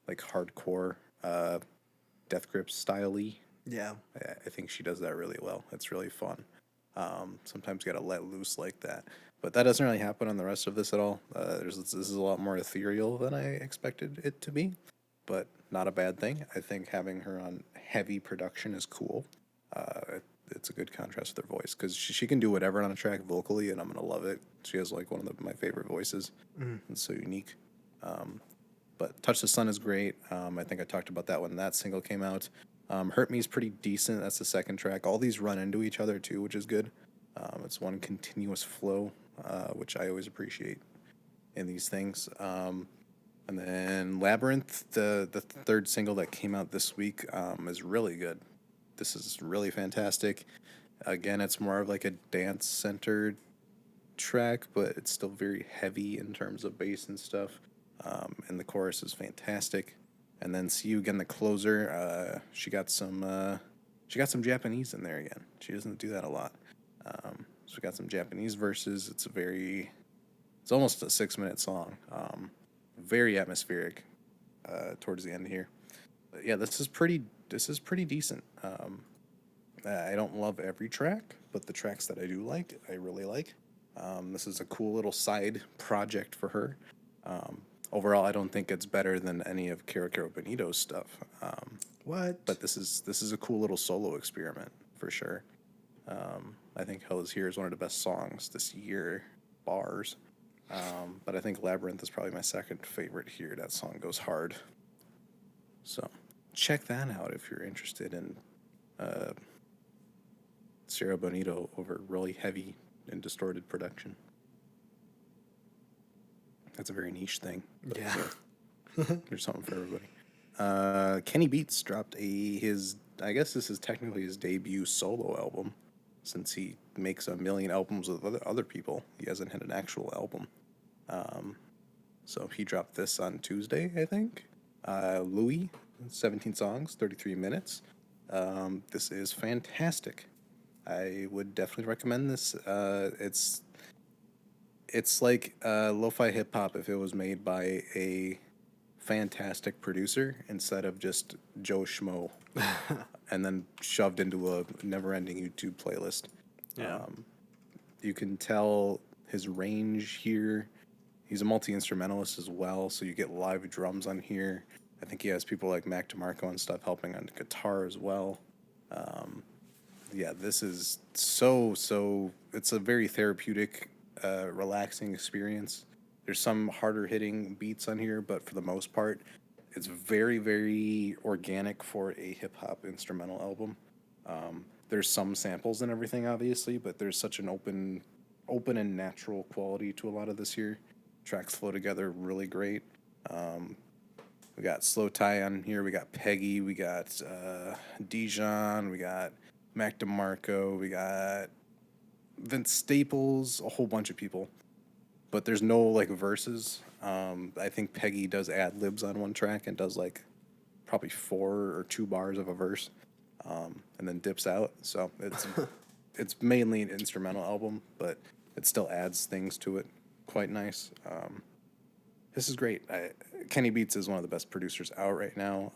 Speaker 4: hardcore Death Grip style-y.
Speaker 2: Yeah.
Speaker 4: I think she does that really well. It's really fun. Sometimes you gotta let loose like that, but that doesn't really happen on the rest of this at all. This is a lot more ethereal than I expected it to be, but not a bad thing. I think having her on heavy production is cool. It's a good contrast with her voice because she can do whatever on a track vocally, and I'm gonna love it. She has like one of my favorite voices. It's so unique. But Touch the Sun is great. I think I talked about that when that single came out. Hurt Me is pretty decent. That's the second track. All these run into each other too, which is good. It's one continuous flow, which I always appreciate in these things. And then Labyrinth, the third single that came out this week, is really good. This is really fantastic. Again, it's more of like a dance-centered track, but it's still very heavy in terms of bass and stuff. And the chorus is fantastic. And then See You Again, the closer. She got some Japanese in there again. She doesn't do that a lot. So we got some Japanese verses. It's almost a 6-minute song. Very atmospheric towards the end here. But yeah, this is pretty decent. I don't love every track, but the tracks that I do like, I really like. This is a cool little side project for her. Overall, I don't think it's better than any of Kara Benito's stuff.
Speaker 2: What?
Speaker 4: But this is a cool little solo experiment for sure. I think Hell Is Here is one of the best songs this year, bars. But I think Labyrinth is probably my second favorite here. That song goes hard. So check that out if you're interested in Sarah Bonito over really heavy and distorted production. That's a very niche thing. But
Speaker 2: Yeah.
Speaker 4: there's something for everybody. Kenny Beats dropped I guess this is technically his debut solo album, since he makes a million albums with other people. He hasn't had an actual album. So he dropped this on Tuesday, I think. Louis, 17 songs, 33 minutes. This is fantastic. I would definitely recommend this. It's like lo-fi hip-hop if it was made by a fantastic producer instead of just Joe Schmo and then shoved into a never-ending YouTube playlist.
Speaker 2: Yeah.
Speaker 4: You can tell his range here. He's a multi-instrumentalist as well, so you get live drums on here. I think he has people like Mac DeMarco and stuff helping on guitar as well. Yeah, this is so, it's a very therapeutic, relaxing experience. There's some harder hitting beats on here, but for the most part, it's very, very organic for a hip hop instrumental album. There's some samples and everything, obviously, but there's such an open and natural quality to a lot of this here. Tracks flow together really great. We got Slow Tie on here. We got Peggy. We got Dijon. We got Mac DeMarco. We got Vince Staples. A whole bunch of people. But there's no like verses. I think Peggy does ad libs on one track and does like probably 4 or 2 bars of a verse, and then dips out. So it's mainly an instrumental album, but it still adds things to it. Quite nice. This is great. Kenny Beats is one of the best producers out right now,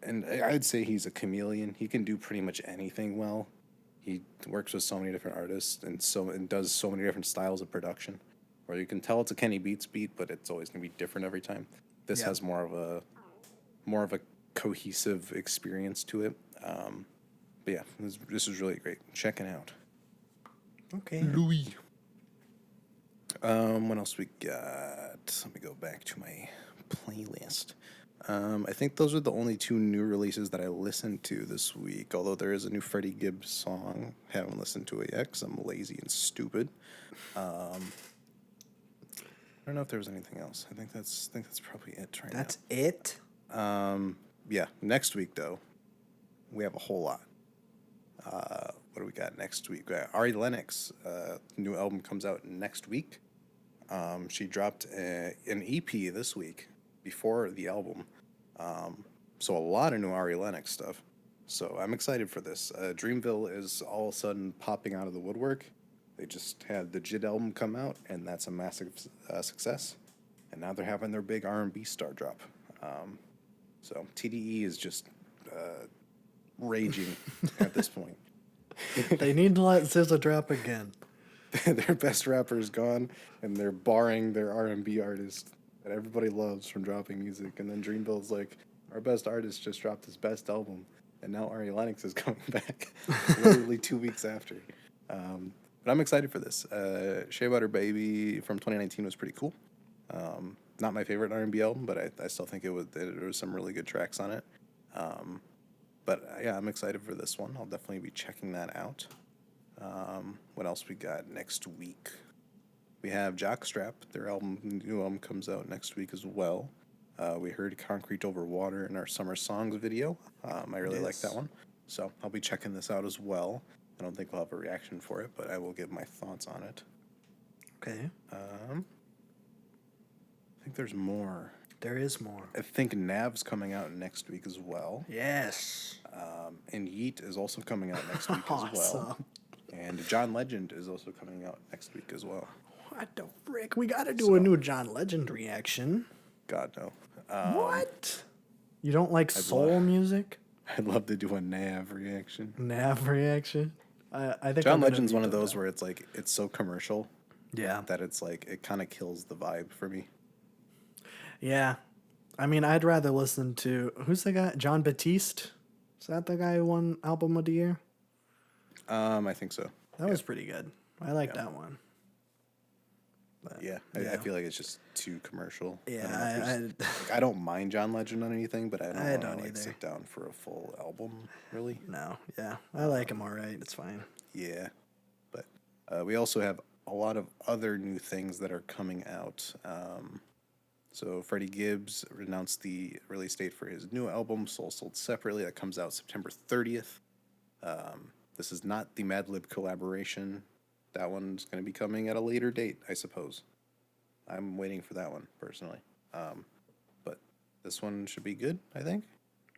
Speaker 4: and I'd say he's a chameleon. He can do pretty much anything well. He works with so many different artists and does so many different styles of production, where you can tell it's a Kenny Beats beat, but it's always gonna be different every time. This has more of a cohesive experience to it. But yeah, this is really great. Check it out.
Speaker 2: Okay.
Speaker 4: Louis. What else we got? Let me go back to my playlist. I think those are the only 2 new releases that I listened to this week, although there is a new Freddie Gibbs song. Haven't listened to it yet because I'm lazy and stupid. I don't know if there was anything else. I think that's probably it right now.
Speaker 2: That's it?
Speaker 4: Yeah, next week, though, we have a whole lot. What do we got next week? We got Ari Lennox. New album comes out next week. She dropped an EP this week before the album. So a lot of new Ari Lennox stuff. So I'm excited for this. Dreamville is all of a sudden popping out of the woodwork. They just had the JID album come out, and that's a massive success. And now they're having their big R&B star drop. So TDE is just raging at this point.
Speaker 2: They need to let SZA drop again.
Speaker 4: Their best rapper is gone, and they're barring their R&B artist that everybody loves from dropping music. And then Dreamville's like, our best artist just dropped his best album, and now Ari Lennox is coming back literally 2 weeks after. But I'm excited for this. Shea Butter Baby from 2019 was pretty cool. Not my favorite R&B album, but I still think there was some really good tracks on it. But yeah, I'm excited for this one. I'll definitely be checking that out. What else we got next week? We have Jockstrap. Their new album comes out next week as well. We heard Concrete Over Water in our Summer Songs video. I really like that one. So I'll be checking this out as well. I don't think we'll have a reaction for it, but I will give my thoughts on it.
Speaker 2: Okay.
Speaker 4: I think there's more.
Speaker 2: There is more.
Speaker 4: I think Nav's coming out next week as well.
Speaker 2: Yes.
Speaker 4: And Yeet is also coming out next week as well. And John Legend is also coming out next week as well.
Speaker 2: What the frick? We gotta do a new John Legend reaction.
Speaker 4: God, no.
Speaker 2: What? You don't like soul music?
Speaker 4: I'd love to do a Nav reaction.
Speaker 2: Nav reaction? I think
Speaker 4: John Legend's one of those where it's like, it's so commercial.
Speaker 2: Yeah.
Speaker 4: That it's like, it kind of kills the vibe for me.
Speaker 2: Yeah. I mean, I'd rather listen to, who's the guy? John Batiste? Is that the guy who won Album of the Year?
Speaker 4: I think so.
Speaker 2: That was pretty good. I like that one. But,
Speaker 4: I feel like it's just too commercial.
Speaker 2: Yeah,
Speaker 4: I don't mind John Legend on anything, but I don't want to
Speaker 2: either.
Speaker 4: sit down for a full album, really.
Speaker 2: No, yeah. I like him all right. It's fine.
Speaker 4: Yeah. But we also have a lot of other new things that are coming out. So Freddie Gibbs announced the release date for his new album, Soul Sold Separately, that comes out September 30th. This is not the Madlib collaboration. That one's going to be coming at a later date, I suppose. I'm waiting for that one, personally. But this one should be good, I think.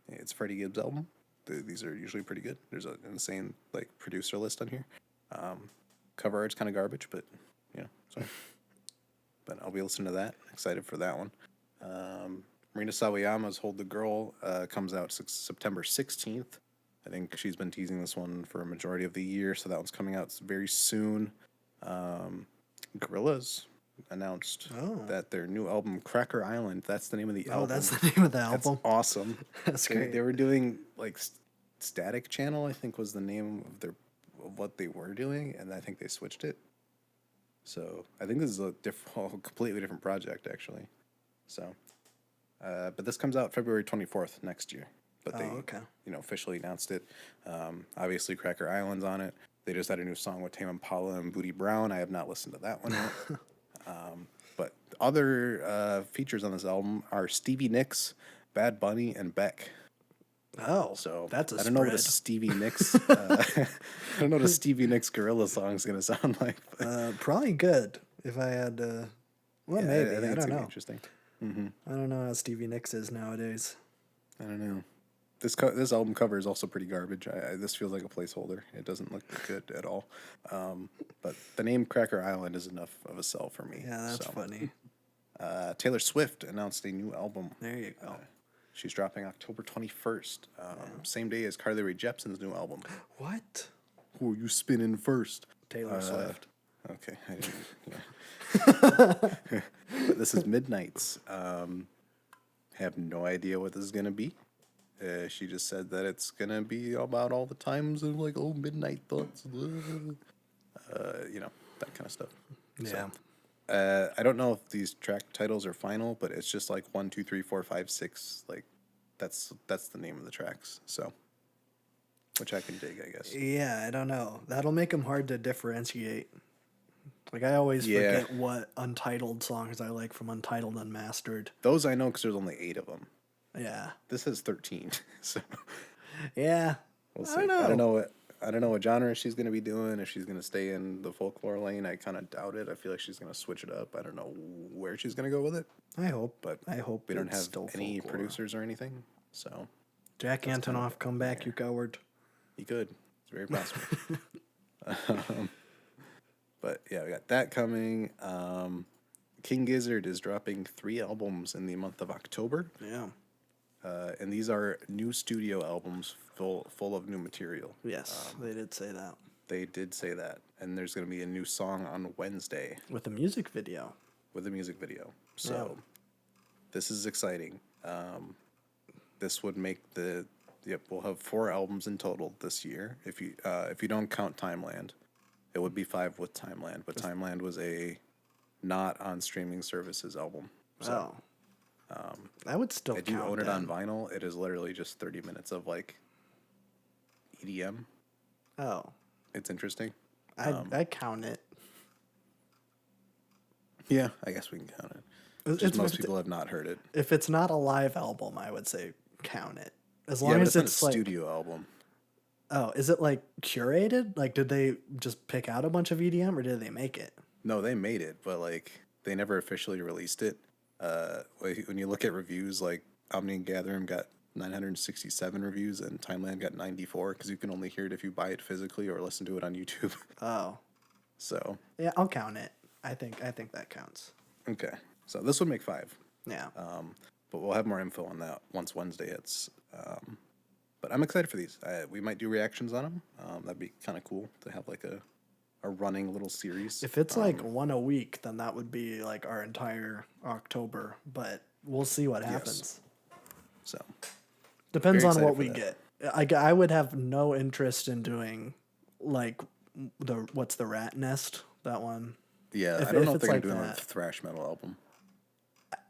Speaker 4: It's Freddie Gibbs' album. These are usually pretty good. There's an insane producer list on here. Cover art's kind of garbage, but, sorry. But I'll be listening to that. Excited for that one. Marina Sawayama's Hold the Girl comes out September 16th. I think she's been teasing this one for a majority of the year, so that one's coming out very soon. Gorillaz announced that their new album, Cracker Island, that's the name of the album.
Speaker 2: Oh, that's the name of the album?
Speaker 4: That's awesome.
Speaker 2: That's great.
Speaker 4: They were doing, Static Channel, I think was the name of what they were doing, and I think they switched it. So I think this is a completely different project, actually. So, but this comes out February 24th next year. But they,
Speaker 2: okay.
Speaker 4: Officially announced it. Obviously, Cracker Island's on it. They just had a new song with Tame Impala and Booty Brown. I have not listened to that one yet. But other features on this album are Stevie Nicks, Bad Bunny, and Beck.
Speaker 2: Oh,
Speaker 4: So
Speaker 2: that's a
Speaker 4: I don't know what a
Speaker 2: spread.
Speaker 4: Stevie Nicks. I don't know what a Stevie Nicks gorilla song is gonna sound like.
Speaker 2: Probably good if I had. Well,
Speaker 4: Yeah,
Speaker 2: maybe
Speaker 4: I think
Speaker 2: I
Speaker 4: it's
Speaker 2: don't
Speaker 4: gonna be
Speaker 2: know.
Speaker 4: interesting.
Speaker 2: I don't know how Stevie Nicks is nowadays.
Speaker 4: I don't know. This album cover is also pretty garbage. This feels like a placeholder. It doesn't look good at all. But the name Cracker Island is enough of a sell for me.
Speaker 2: Yeah, that's funny.
Speaker 4: Taylor Swift announced a new album.
Speaker 2: There you go.
Speaker 4: She's dropping October 21st, same day as Carly Rae Jepsen's new album.
Speaker 2: What?
Speaker 4: Who are you spinning first?
Speaker 2: Taylor Swift.
Speaker 4: Okay. I didn't, yeah. But this is Midnight's. Have no idea what this is going to be. She just said that it's going to be about all the times of like, midnight thoughts. That kind of stuff.
Speaker 2: Yeah.
Speaker 4: So, I don't know if these track titles are final, but it's just like 1, 2, 3, 4, 5, 6. Like that's the name of the tracks. So, which I can dig, I guess.
Speaker 2: Yeah, I don't know. That'll make them hard to differentiate. Like I always forget what untitled songs I like from Untitled Unmastered.
Speaker 4: Those I know because there's only 8 of them.
Speaker 2: Yeah.
Speaker 4: This has 13. So
Speaker 2: Yeah.
Speaker 4: we'll see.
Speaker 2: I don't know.
Speaker 4: I don't know what genre she's going to be doing. If she's going to stay in the folklore lane, I kind of doubt it. I feel like she's going to switch it up. I don't know where she's going to go with it.
Speaker 2: I hope.
Speaker 4: But
Speaker 2: I hope
Speaker 4: we don't
Speaker 2: it's
Speaker 4: have
Speaker 2: still
Speaker 4: any
Speaker 2: folklore.
Speaker 4: producers or anything. So
Speaker 2: Jack Antonoff, come back, you coward.
Speaker 4: he could. It's very possible. But yeah, we got that coming. King Gizzard is dropping 3 albums in the month of October.
Speaker 2: Yeah.
Speaker 4: And these are new studio albums full of new material.
Speaker 2: Yes, they did say that.
Speaker 4: They did say that. And there's going to be a new song on Wednesday
Speaker 2: With a music video.
Speaker 4: with a music video. So this is exciting. This would make we'll have 4 albums in total this year. If you don't count Timeland, it would be 5 with Timeland. But Timeland was a not on streaming services album. So
Speaker 2: I would still
Speaker 4: I do
Speaker 2: count
Speaker 4: own it
Speaker 2: that.
Speaker 4: on vinyl. It is literally just 30 minutes of like EDM.
Speaker 2: Oh.
Speaker 4: It's interesting.
Speaker 2: I count it.
Speaker 4: Yeah, I guess we can count it. Just most people have not heard it.
Speaker 2: If it's not a live album, I would say count it. As long
Speaker 4: Yeah, but
Speaker 2: as
Speaker 4: it's not
Speaker 2: it's
Speaker 4: a
Speaker 2: like
Speaker 4: studio album.
Speaker 2: Oh, is it like curated? Like did they just pick out a bunch of EDM or did they make it?
Speaker 4: No, they made it, but like they never officially released it. When you look at reviews, like Omni and Gatherum got 967 reviews and Timeland got 94 because you can only hear it if you buy it physically or listen to it on YouTube.
Speaker 2: Oh.
Speaker 4: So
Speaker 2: Yeah, I'll count it. I think that counts.
Speaker 4: okay, so this would make 5.
Speaker 2: Yeah.
Speaker 4: But we'll have more info on that once Wednesday hits. But I'm excited for these. We might do reactions on them. That'd be kind of cool to have like a running little series.
Speaker 2: If it's like one a week, then that would be like our entire October. But we'll see what happens.
Speaker 4: So
Speaker 2: Depends
Speaker 4: very
Speaker 2: on what
Speaker 4: excited
Speaker 2: we
Speaker 4: for
Speaker 2: get. I would have no interest in doing like what's the Rat Nest, that one.
Speaker 4: yeah,
Speaker 2: If-
Speaker 4: I don't
Speaker 2: if
Speaker 4: know if
Speaker 2: it's
Speaker 4: they're
Speaker 2: like
Speaker 4: gonna do a
Speaker 2: that.
Speaker 4: thrash metal album.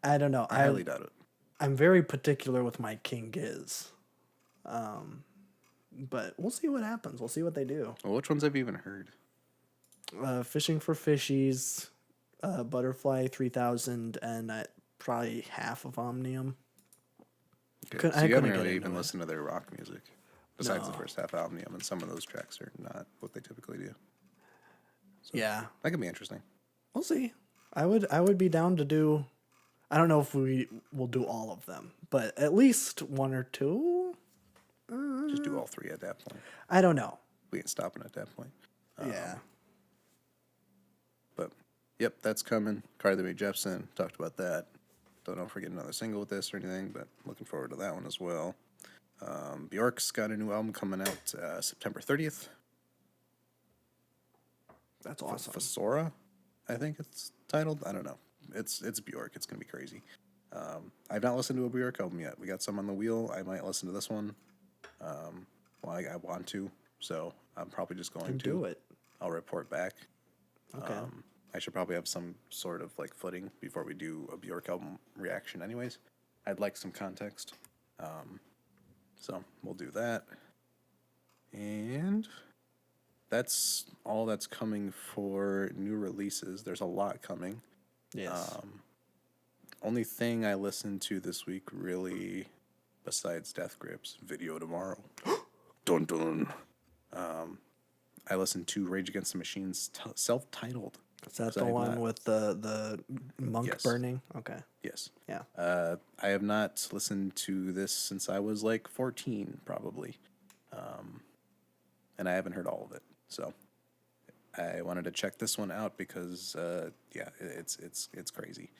Speaker 2: I don't know.
Speaker 4: I highly doubt it.
Speaker 2: I'm very particular with my King Giz. But we'll see what happens. We'll see what they do.
Speaker 4: Well, which ones have you even heard?
Speaker 2: Fishing for Fishies, Butterfly 3000, and probably half of Omnium.
Speaker 4: Okay,
Speaker 2: I
Speaker 4: so you
Speaker 2: couldn't
Speaker 4: haven't
Speaker 2: get
Speaker 4: really
Speaker 2: into
Speaker 4: even
Speaker 2: it.
Speaker 4: listened to their rock music, besides the
Speaker 2: No.
Speaker 4: first half of Omnium, and some of those tracks are not what they typically do.
Speaker 2: Yeah,
Speaker 4: That could be interesting.
Speaker 2: we'll see. I would be down to do. I don't know if we will do all of them, but at least 1 or 2.
Speaker 4: Just do all 3 at that point.
Speaker 2: I don't know.
Speaker 4: We ain't stopping at that point.
Speaker 2: Yeah.
Speaker 4: But yep, that's coming. Carly Rae Jepsen, talked about that. Don't know if we're getting another single with this or anything, but looking forward to that one as well. Bjork's got a new album coming out September 30th.
Speaker 2: That's awesome.
Speaker 4: Fasora, I think it's titled. I don't know. It's Bjork. It's gonna be crazy. I've not listened to a Bjork album yet. We got some on the wheel. I might listen to this one. I want to, so I'm probably just going to
Speaker 2: Do it.
Speaker 4: I'll report back.
Speaker 2: Okay.
Speaker 4: I should probably have some sort of like footing before we do a Bjork album reaction. Anyways, I'd like some context. So we'll do that. And that's all that's coming for new releases. There's a lot coming.
Speaker 2: Yes.
Speaker 4: Only thing I listened to this week, really, besides Death Grips, Video Tomorrow. Dun dun. I listened to Rage Against the Machine's self-titled.
Speaker 2: Is that
Speaker 4: 'cause
Speaker 2: the
Speaker 4: I have
Speaker 2: one
Speaker 4: not-
Speaker 2: with the monk
Speaker 4: Yes.
Speaker 2: burning? Okay.
Speaker 4: Yes.
Speaker 2: Yeah.
Speaker 4: I have not listened to this since I was like 14, probably. And I haven't heard all of it. So I wanted to check this one out because, it's crazy.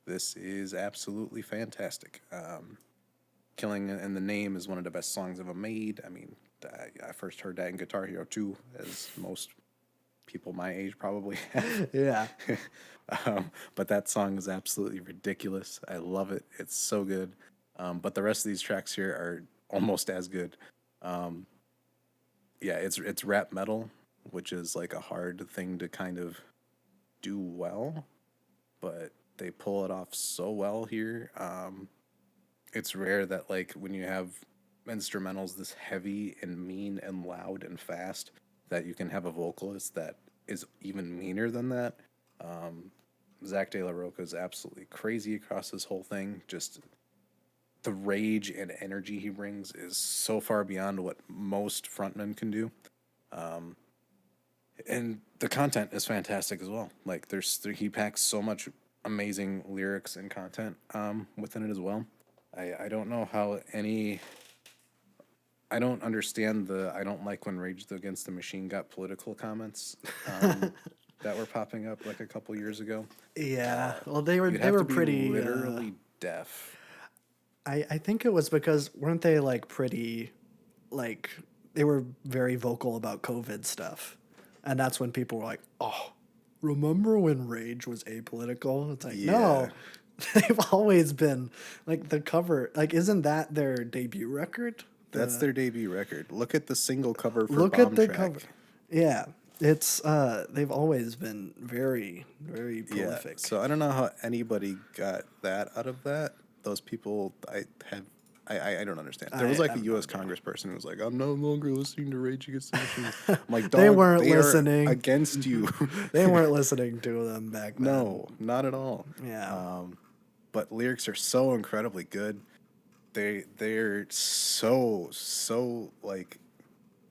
Speaker 4: This is absolutely fantastic. Killing in the Name is one of the best songs ever made. I mean, I first heard that in Guitar Hero 2, as most people my age probably have.
Speaker 2: Yeah.
Speaker 4: But that song is absolutely ridiculous. I love it. It's so good. But the rest of these tracks here are almost as good. It's rap metal, which is like a hard thing to kind of do well, but they pull it off so well here. It's rare that like when you have instrumentals this heavy and mean and loud and fast that you can have a vocalist that is even meaner than that. Zach De La Roca is absolutely crazy across this whole thing. Just the rage and energy he brings is so far beyond what most frontmen can do. And the content is fantastic as well. Like he packs so much amazing lyrics and content within it as well. I don't know how I don't understand I don't like when Rage Against the Machine got political comments that were popping up like a couple years ago.
Speaker 2: Yeah. Well, they were
Speaker 4: You'd have to be
Speaker 2: pretty
Speaker 4: literally deaf.
Speaker 2: I think it was because weren't they like pretty like they were very vocal about COVID stuff. And that's when people were like, "Oh, remember when Rage was apolitical?" It's like, "No. They've always been like the cover. Like isn't that their debut record?"
Speaker 4: That's their debut record. Look at the single cover for
Speaker 2: Look
Speaker 4: Bomb
Speaker 2: at the
Speaker 4: Track.
Speaker 2: cover. Yeah. It's they've always been very, very prolific.
Speaker 4: So I don't know how anybody got that out of that. Those people I don't understand. There was like a U.S. congressperson who was like, "I'm no longer listening to Rage Against the Machine." I'm like,
Speaker 2: They
Speaker 4: "Dog,
Speaker 2: weren't
Speaker 4: are
Speaker 2: listening.
Speaker 4: against you."
Speaker 2: They weren't listening to them back then.
Speaker 4: No, not at all.
Speaker 2: Yeah.
Speaker 4: But lyrics are so incredibly good. They're so like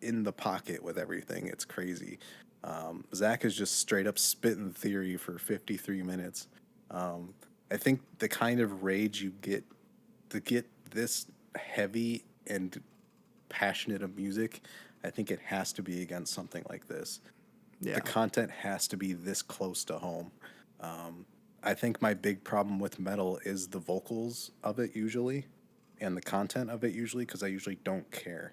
Speaker 4: in the pocket with everything. It's crazy. Zach is just straight up spitting theory for 53 minutes. I think the kind of rage you get to get this heavy and passionate of music, I think it has to be against something like this.
Speaker 2: Yeah.
Speaker 4: The content has to be this close to home. I think my big problem with metal is the vocals of it usually and the content of it usually, because I usually don't care.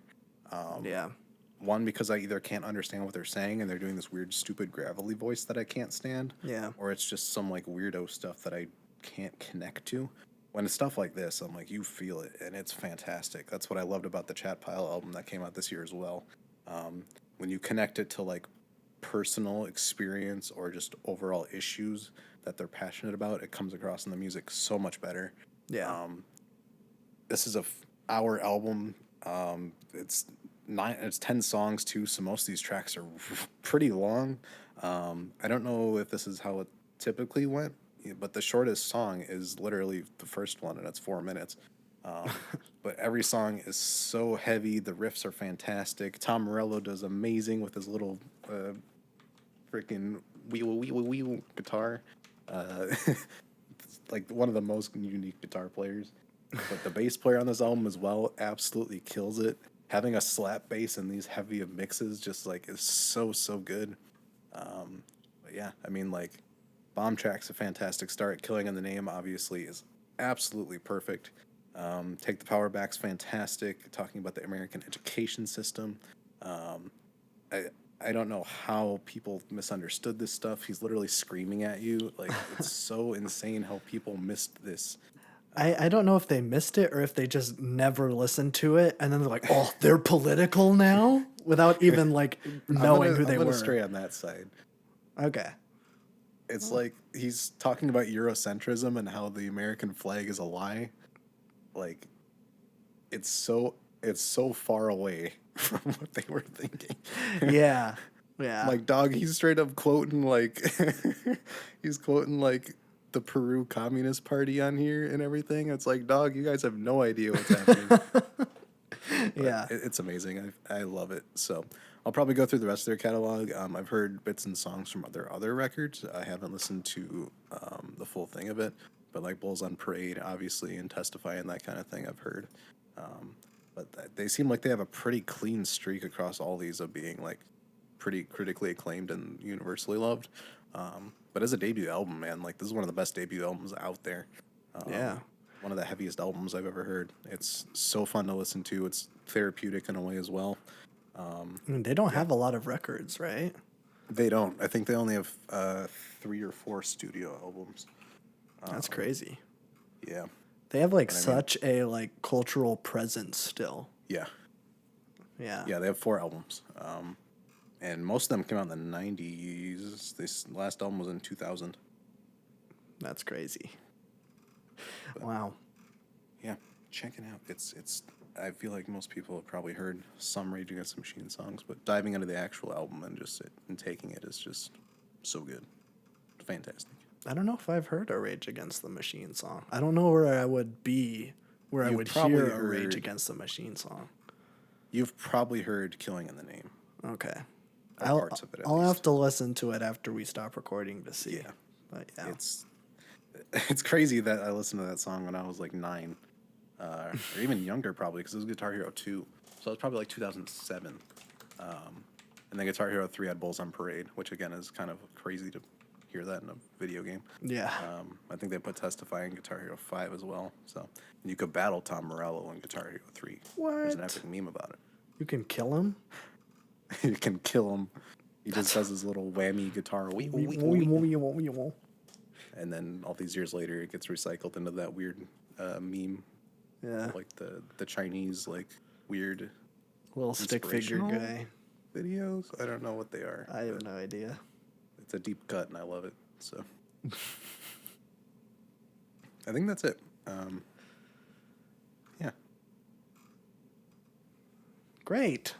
Speaker 2: Yeah.
Speaker 4: One, because I either can't understand what they're saying and they're doing this weird, stupid, gravelly voice that I can't stand.
Speaker 2: Yeah.
Speaker 4: Or it's just some like weirdo stuff that I can't connect to. When it's stuff like this, I'm like, you feel it, and it's fantastic. That's what I loved about the Chat Pile album that came out this year as well. When you connect it to like personal experience or just overall issues that they're passionate about, it comes across in the music so much better.
Speaker 2: Yeah.
Speaker 4: This is our album. It's 10 songs too, so most of these tracks are pretty long. I don't know if this is how it typically went, but the shortest song is literally the first one, and it's 4 minutes. But every song is so heavy. The riffs are fantastic. Tom Morello does amazing with his little freaking wheel guitar. Like one of the most unique guitar players. But the bass player on this album as well absolutely kills it. Having a slap bass in these heavy of mixes just like is so good. But yeah, I mean like Bomb Track's a fantastic start. Killing in the Name obviously is absolutely perfect. Take the Power Back's fantastic. Talking about the American education system. I don't know how people misunderstood this stuff. He's literally screaming at you. Like, it's so insane how people missed this.
Speaker 2: I don't know if they missed it or if they just never listened to it, and then they're like, "Oh, they're political now," without even like knowing who they
Speaker 4: I'm gonna
Speaker 2: were.
Speaker 4: stray on that side.
Speaker 2: Okay.
Speaker 4: It's like he's talking about Eurocentrism and how the American flag is a lie. Like, it's so far away from what they were thinking.
Speaker 2: Yeah. Yeah.
Speaker 4: Like, dog, he's straight up quoting like he's quoting like the Peru Communist Party on here and everything. It's like, dog, you guys have no idea what's happening.
Speaker 2: Yeah.
Speaker 4: It's amazing. I love it. So I'll probably go through the rest of their catalog. I've heard bits and songs from their other records. I haven't listened to the full thing of it, but like Bulls on Parade, obviously, and Testify and that kind of thing I've heard. But they seem like they have a pretty clean streak across all these of being like pretty critically acclaimed and universally loved. But as a debut album, man, like this is one of the best debut albums out there.
Speaker 2: Yeah.
Speaker 4: One of the heaviest albums I've ever heard. It's so fun to listen to. It's therapeutic in a way as well.
Speaker 2: I mean, they don't have a lot of records, right?
Speaker 4: They don't. I think they only have 3 or 4 studio albums.
Speaker 2: That's crazy.
Speaker 4: Yeah.
Speaker 2: They have like such a like cultural presence still.
Speaker 4: Yeah.
Speaker 2: Yeah.
Speaker 4: Yeah, they have 4 albums. And most of them came out in the 90s. This last album was in 2000.
Speaker 2: That's crazy. Wow.
Speaker 4: Yeah, check it out. It's. I feel like most people have probably heard some Rage Against the Machine songs, but diving into the actual album and taking it is just so good. Fantastic.
Speaker 2: I don't know if I've heard a Rage Against the Machine song. I don't know where I would be where I
Speaker 4: You've
Speaker 2: would
Speaker 4: probably
Speaker 2: hear a Rage
Speaker 4: heard-
Speaker 2: Against the Machine song.
Speaker 4: You've probably heard Killing in the Name.
Speaker 2: Okay.
Speaker 4: Or parts of it, at
Speaker 2: I'll
Speaker 4: least.
Speaker 2: have to listen to it after we stop recording to see.
Speaker 4: Yeah.
Speaker 2: But yeah.
Speaker 4: It's crazy that I listened to that song when I was like 9, or even younger probably, because it was Guitar Hero 2, so it was probably like 2007. And then Guitar Hero 3 had Bulls on Parade, which again is kind of crazy to hear that in a video game.
Speaker 2: Yeah.
Speaker 4: I think they put Testify in Guitar Hero 5 as well, so you could battle Tom Morello in Guitar Hero 3. There's an
Speaker 2: What?
Speaker 4: epic meme about it.
Speaker 2: You can kill him?
Speaker 4: You can kill him. He just does his little whammy guitar. Wee, wee, wee, wee. And then all these years later, it gets recycled into that weird meme,
Speaker 2: Yeah.
Speaker 4: like the Chinese like weird
Speaker 2: Little stick figure
Speaker 4: inspirational
Speaker 2: guy.
Speaker 4: videos. I don't know what they are.
Speaker 2: I have no idea.
Speaker 4: It's a deep cut, and I love it. So I think that's it. Yeah.
Speaker 2: Great.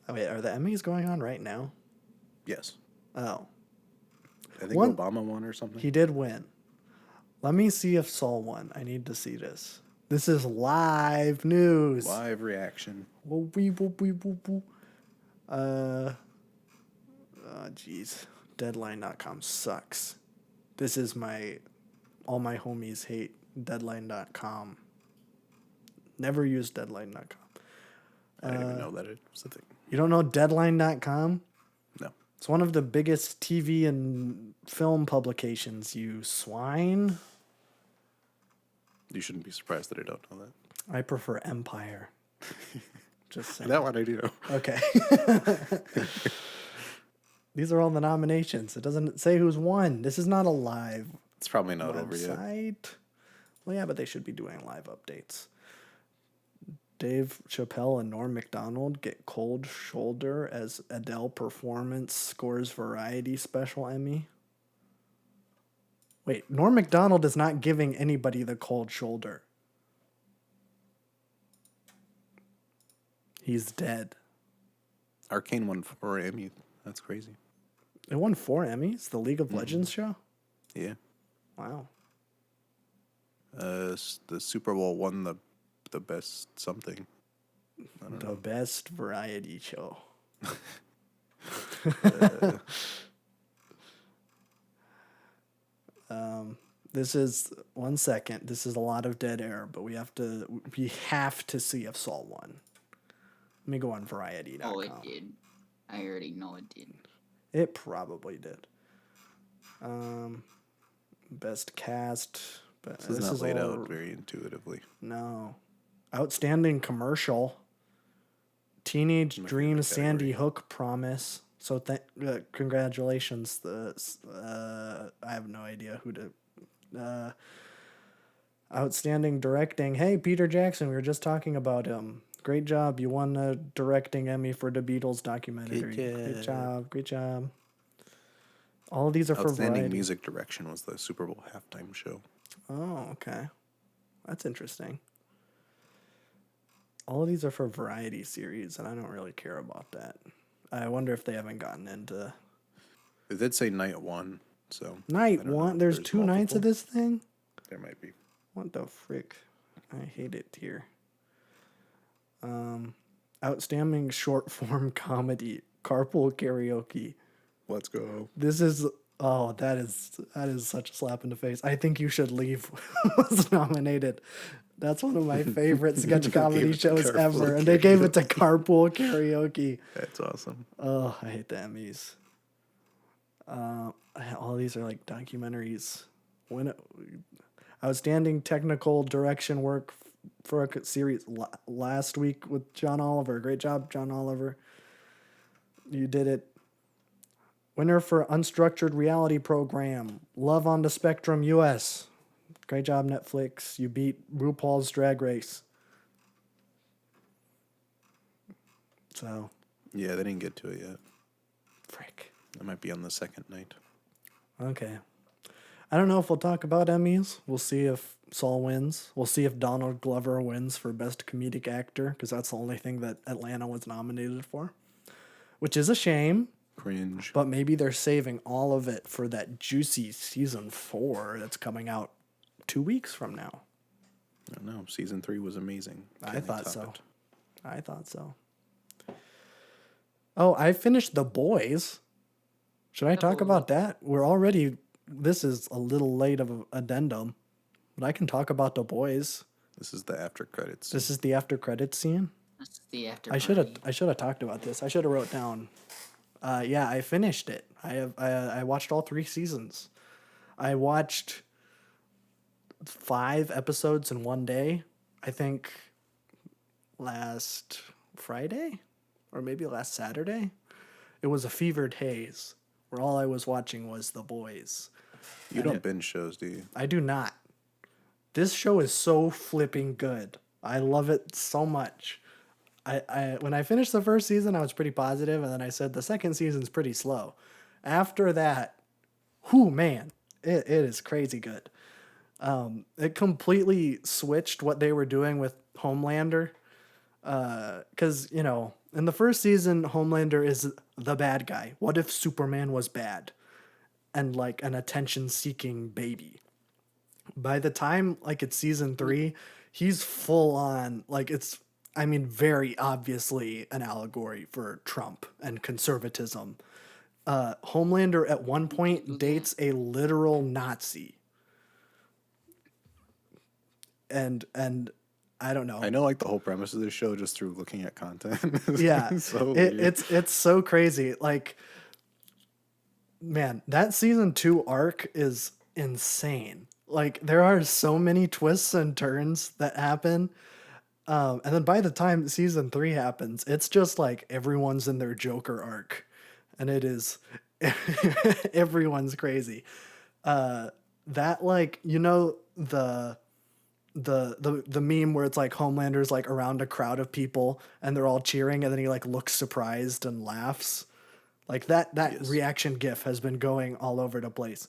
Speaker 2: Oh, wait, are the Emmys going on right now?
Speaker 4: Yes.
Speaker 2: Oh.
Speaker 4: I think
Speaker 2: One-
Speaker 4: Obama won or something.
Speaker 2: He did win. Let me see if Saul won. I need to see this. This is live news.
Speaker 4: Live reaction.
Speaker 2: Woo, wee, woo, wee, woo, woo. Jeez. Deadline.com sucks. This is all my homies hate Deadline.com. Never use Deadline.com.
Speaker 4: I didn't even know that it was a thing.
Speaker 2: You don't know Deadline.com?
Speaker 4: No.
Speaker 2: It's one of the biggest TV and film publications, you swine.
Speaker 4: You shouldn't be surprised that I don't know that.
Speaker 2: I prefer Empire. Just saying.
Speaker 4: That one I do know.
Speaker 2: Okay. These are all the nominations. It doesn't say who's won. This is not a live
Speaker 4: It's probably not over yet.
Speaker 2: website. Well, yeah, but they should be doing live updates. Dave Chappelle and Norm Macdonald get Cold Shoulder as Adele Performance Scores Variety Special Emmy. Wait, Norm Macdonald is not giving anybody the cold shoulder. He's dead.
Speaker 4: Arcane won 4 Emmy. That's crazy.
Speaker 2: It won 4 Emmys? The League of Legends show?
Speaker 4: Yeah.
Speaker 2: Wow.
Speaker 4: The Super Bowl won the best something.
Speaker 2: The best variety show. This is 1 second. This is a lot of dead air, but we have to see if Saul won. Let me go on variety.com.
Speaker 3: Oh, it did. I already know it did.
Speaker 2: It probably did. Best cast, but
Speaker 4: This is not laid
Speaker 2: all-
Speaker 4: out very intuitively.
Speaker 2: No. Outstanding commercial. Teenage Dream
Speaker 4: favorite
Speaker 2: Sandy Hook Promise. So congratulations. I have no idea who to. Outstanding directing. Hey, Peter Jackson. We were just talking about him. Great job. You won a directing Emmy for the Beatles documentary.
Speaker 4: Good
Speaker 2: Great job. Great job. All of these are for
Speaker 4: Outstanding
Speaker 2: variety.
Speaker 4: music direction was the Super Bowl halftime show.
Speaker 2: Oh, okay. That's interesting. All of these are for variety series, and I don't really care about that. I wonder if they haven't gotten into
Speaker 4: They did say night one, so I
Speaker 2: night
Speaker 4: don't know
Speaker 2: one.
Speaker 4: if
Speaker 2: There's two nights of
Speaker 4: multiple.
Speaker 2: this thing.
Speaker 4: There might be.
Speaker 2: What the frick? I hate it here. Outstanding short form comedy, carpool karaoke.
Speaker 4: Let's go.
Speaker 2: This is that is such a slap in the face. I Think You Should Leave was nominated. That's one of my favorite sketch
Speaker 4: They
Speaker 2: comedy
Speaker 4: gave it to
Speaker 2: shows
Speaker 4: Carpool
Speaker 2: ever, and they gave it to Carpool Karaoke.
Speaker 4: That's awesome.
Speaker 2: Oh, I hate the Emmys. All these are like documentaries. Outstanding technical direction work for a series last week with John Oliver. Great job, John Oliver. You did it. Winner for unstructured reality program, Love on the Spectrum US. Great job, Netflix. You beat RuPaul's Drag Race. So,
Speaker 4: Yeah, they didn't get to it yet.
Speaker 2: frick.
Speaker 4: That might be on the second night.
Speaker 2: Okay. I don't know if we'll talk about Emmys. We'll see if Saul wins. We'll see if Donald Glover wins for Best Comedic Actor, because that's the only thing that Atlanta was nominated for, which is a shame.
Speaker 4: Cringe.
Speaker 2: But maybe they're saving all of it for that juicy season 4 that's coming out 2 weeks from now.
Speaker 4: I don't know. Season 3 was amazing.
Speaker 2: I thought so. I thought so. Oh, I finished The Boys. Should I talk about that? This is a little late of an addendum, but I can talk about The Boys.
Speaker 4: This is the after credits.
Speaker 2: This is the after credits scene.
Speaker 3: That's the after.
Speaker 2: I should have talked about this. I should have wrote down. Yeah, I finished it. I watched all 3 seasons. I watched 5 episodes in one day. I think last Friday or maybe last Saturday. It was a fevered haze where all I was watching was The Boys.
Speaker 4: You don't binge shows, do you?
Speaker 2: I do not. This show is so flipping good. I love it so much. I when I finished the first season, I was pretty positive, and then I said the second season's pretty slow. After that, man, it is crazy good. It completely switched what they were doing with Homelander. Because, in the first season, Homelander is the bad guy. What if Superman was bad? And like an attention-seeking baby. By the time it's season 3, he's full on, very obviously an allegory for Trump and conservatism. Homelander at one point dates a literal Nazi. And I don't know.
Speaker 4: I know the whole premise of this show just through looking at content.
Speaker 2: Yeah.
Speaker 4: So
Speaker 2: it's so crazy. Man, that season 2 arc is insane. There are so many twists and turns that happen. And then by the time season 3 happens, it's just everyone's in their Joker arc. And it is everyone's crazy. The meme where it's Homelander's around a crowd of people and they're all cheering and then he looks surprised and laughs. That
Speaker 4: Yes.
Speaker 2: reaction gif has been going all over the place.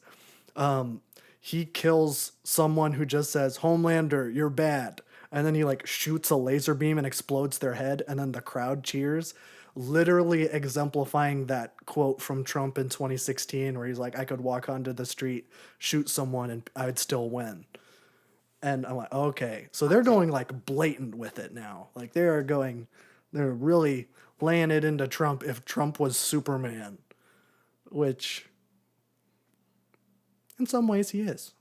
Speaker 2: He kills someone who just says, "Homelander, you're bad." And then he shoots a laser beam and explodes their head, and then the crowd cheers, literally exemplifying that quote from Trump in 2016 where he's like, "I could walk onto the street, shoot someone, and I'd still win." And I'm like, okay. So they're going blatant with it now. They're really laying it into Trump if Trump was Superman, which in some ways he is.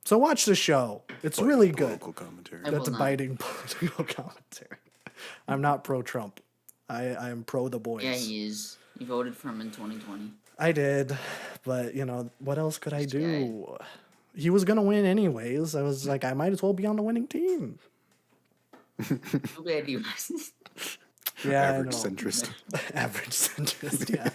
Speaker 2: So watch the show. It's really good.
Speaker 4: Political commentary.
Speaker 3: I
Speaker 2: That's
Speaker 3: will not.
Speaker 2: biting political commentary. I'm not pro-Trump. I am pro the boys.
Speaker 3: Yeah, he is. You voted for him in 2020.
Speaker 2: I did, but what else could I
Speaker 3: This
Speaker 2: do? He was gonna win anyways. I was like, I might as well be on the winning team.
Speaker 3: Too bad he was.
Speaker 2: Yeah,
Speaker 4: Average
Speaker 2: I know.
Speaker 4: centrist.
Speaker 2: Average centrist. Yeah.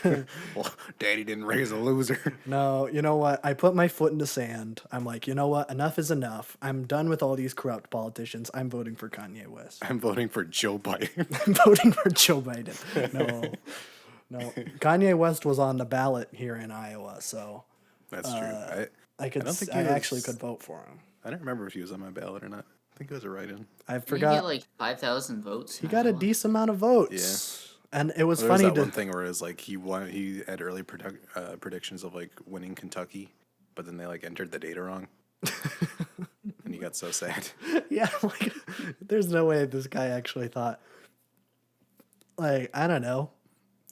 Speaker 4: Well, Daddy didn't raise a loser.
Speaker 2: No, you know what? I put my foot in the sand. I'm like, you know what? Enough is enough. I'm done with all these corrupt politicians. I'm voting for Kanye West.
Speaker 4: I'm voting for Joe Biden.
Speaker 2: I'm voting for Joe Biden. No. Kanye West was on the ballot here in Iowa, so
Speaker 4: That's true.
Speaker 2: I actually could vote for him.
Speaker 4: I don't remember if he was on my ballot or not. I think it was a write-in.
Speaker 2: I
Speaker 3: Didn't he
Speaker 2: forgot.
Speaker 3: get like 5,000 votes?
Speaker 2: He got a decent amount of votes. And it was
Speaker 4: There was
Speaker 2: funny
Speaker 4: that
Speaker 2: to
Speaker 4: one thing where it was like he won. He had early predictions of like winning Kentucky, but then they like entered the data wrong, and he got so sad.
Speaker 2: yeah, like there's no way this guy actually thought. Like, I don't know.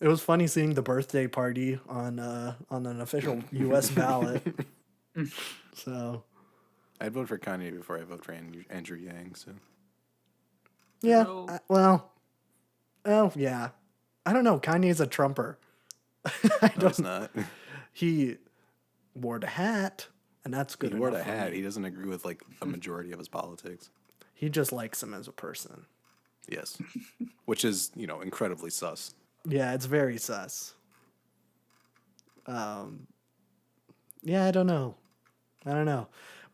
Speaker 2: It was funny seeing the birthday party on an official U.S. ballot. So
Speaker 4: I'd vote for Kanye before I vote for Andrew Yang. So
Speaker 2: yeah,
Speaker 3: No.
Speaker 2: yeah. I don't know. Kanye's a Trumper.
Speaker 4: no, it's not.
Speaker 2: He wore the hat, and that's good.
Speaker 4: He wore
Speaker 2: enough
Speaker 4: the
Speaker 2: for
Speaker 4: hat.
Speaker 2: me.
Speaker 4: He doesn't agree with like a majority of his politics.
Speaker 2: He just likes him as a person.
Speaker 4: Yes, which is incredibly sus.
Speaker 2: Yeah, it's very sus. Yeah, I don't know.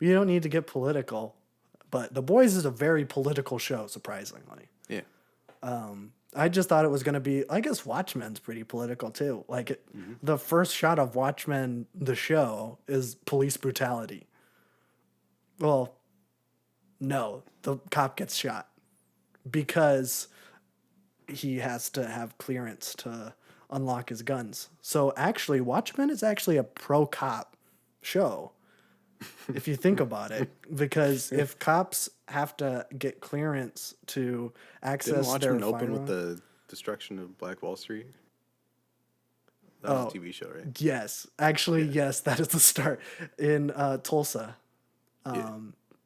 Speaker 2: We don't need to get political, but The Boys is a very political show, surprisingly.
Speaker 4: Yeah.
Speaker 2: I just thought it was going to be, I guess Watchmen's pretty political too. Like the first shot of Watchmen, the show, is police brutality. Well, no, the cop gets shot because he has to have clearance to unlock his guns. So actually, Watchmen is actually a pro-cop show, if you think about it, because if cops have to get clearance to access
Speaker 4: Didn't
Speaker 2: their
Speaker 4: Watchmen open
Speaker 2: firearm,
Speaker 4: with the destruction of Black Wall Street? That was a TV show, right?
Speaker 2: yes, actually, yes, that is the start in Tulsa.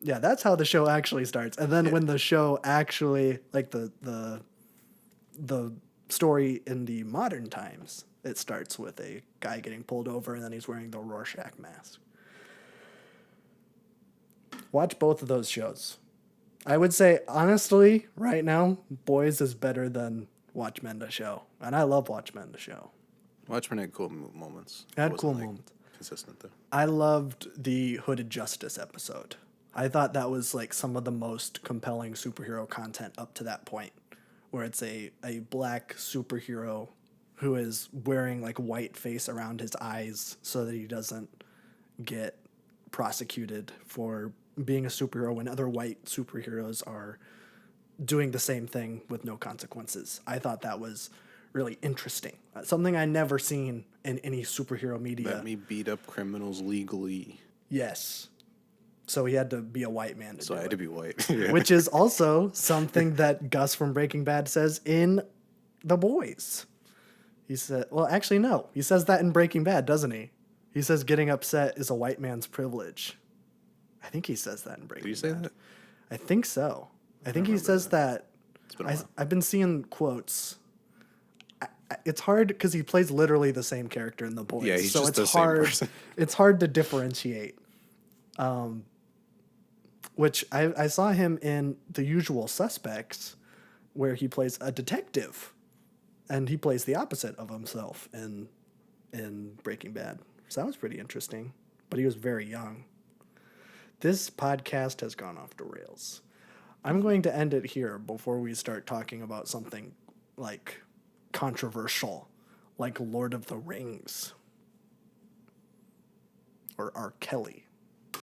Speaker 2: Yeah, that's how the show actually starts. And then when the show actually, like the story in the modern times, it starts with a guy getting pulled over and then he's wearing the Rorschach mask. Watch both of those shows. I would say, honestly, right now, Boys is better than Watchmen the show. And I love Watchmen the show.
Speaker 4: Watchmen had cool moments.
Speaker 2: It had
Speaker 4: Wasn't,
Speaker 2: cool
Speaker 4: like,
Speaker 2: moments.
Speaker 4: Consistent though.
Speaker 2: I loved the Hooded Justice episode. I thought that was like some of the most compelling superhero content up to that point, where it's a black superhero who is wearing like white face around his eyes so that he doesn't get prosecuted for being a superhero when other white superheroes are doing the same thing with no consequences. I thought that was really interesting. Something I never seen in any superhero media.
Speaker 4: Let me beat up criminals legally.
Speaker 2: Yes. So he had to be a white man to
Speaker 4: So
Speaker 2: do
Speaker 4: I had
Speaker 2: it.
Speaker 4: to be white. Yeah.
Speaker 2: Which is also something that Gus from Breaking Bad says in The Boys. He said, well, actually, no. He says that in Breaking Bad, doesn't he? He says getting upset is a white man's privilege. I think he says that in Breaking Bad.
Speaker 4: Did you say that?
Speaker 2: I think so. I think he says that.
Speaker 4: It's been a while.
Speaker 2: I've been seeing quotes. It's hard because he plays literally the same character in The Boys.
Speaker 4: Yeah, he's
Speaker 2: so
Speaker 4: just
Speaker 2: it's
Speaker 4: the same
Speaker 2: hard.
Speaker 4: person.
Speaker 2: It's hard to differentiate. Which I saw him in The Usual Suspects, where he plays a detective, and he plays the opposite of himself in Breaking Bad. So that was pretty interesting. But he was very young. This podcast has gone off the rails. I'm going to end it here before we start talking about something like controversial, like Lord of the Rings or R. Kelly.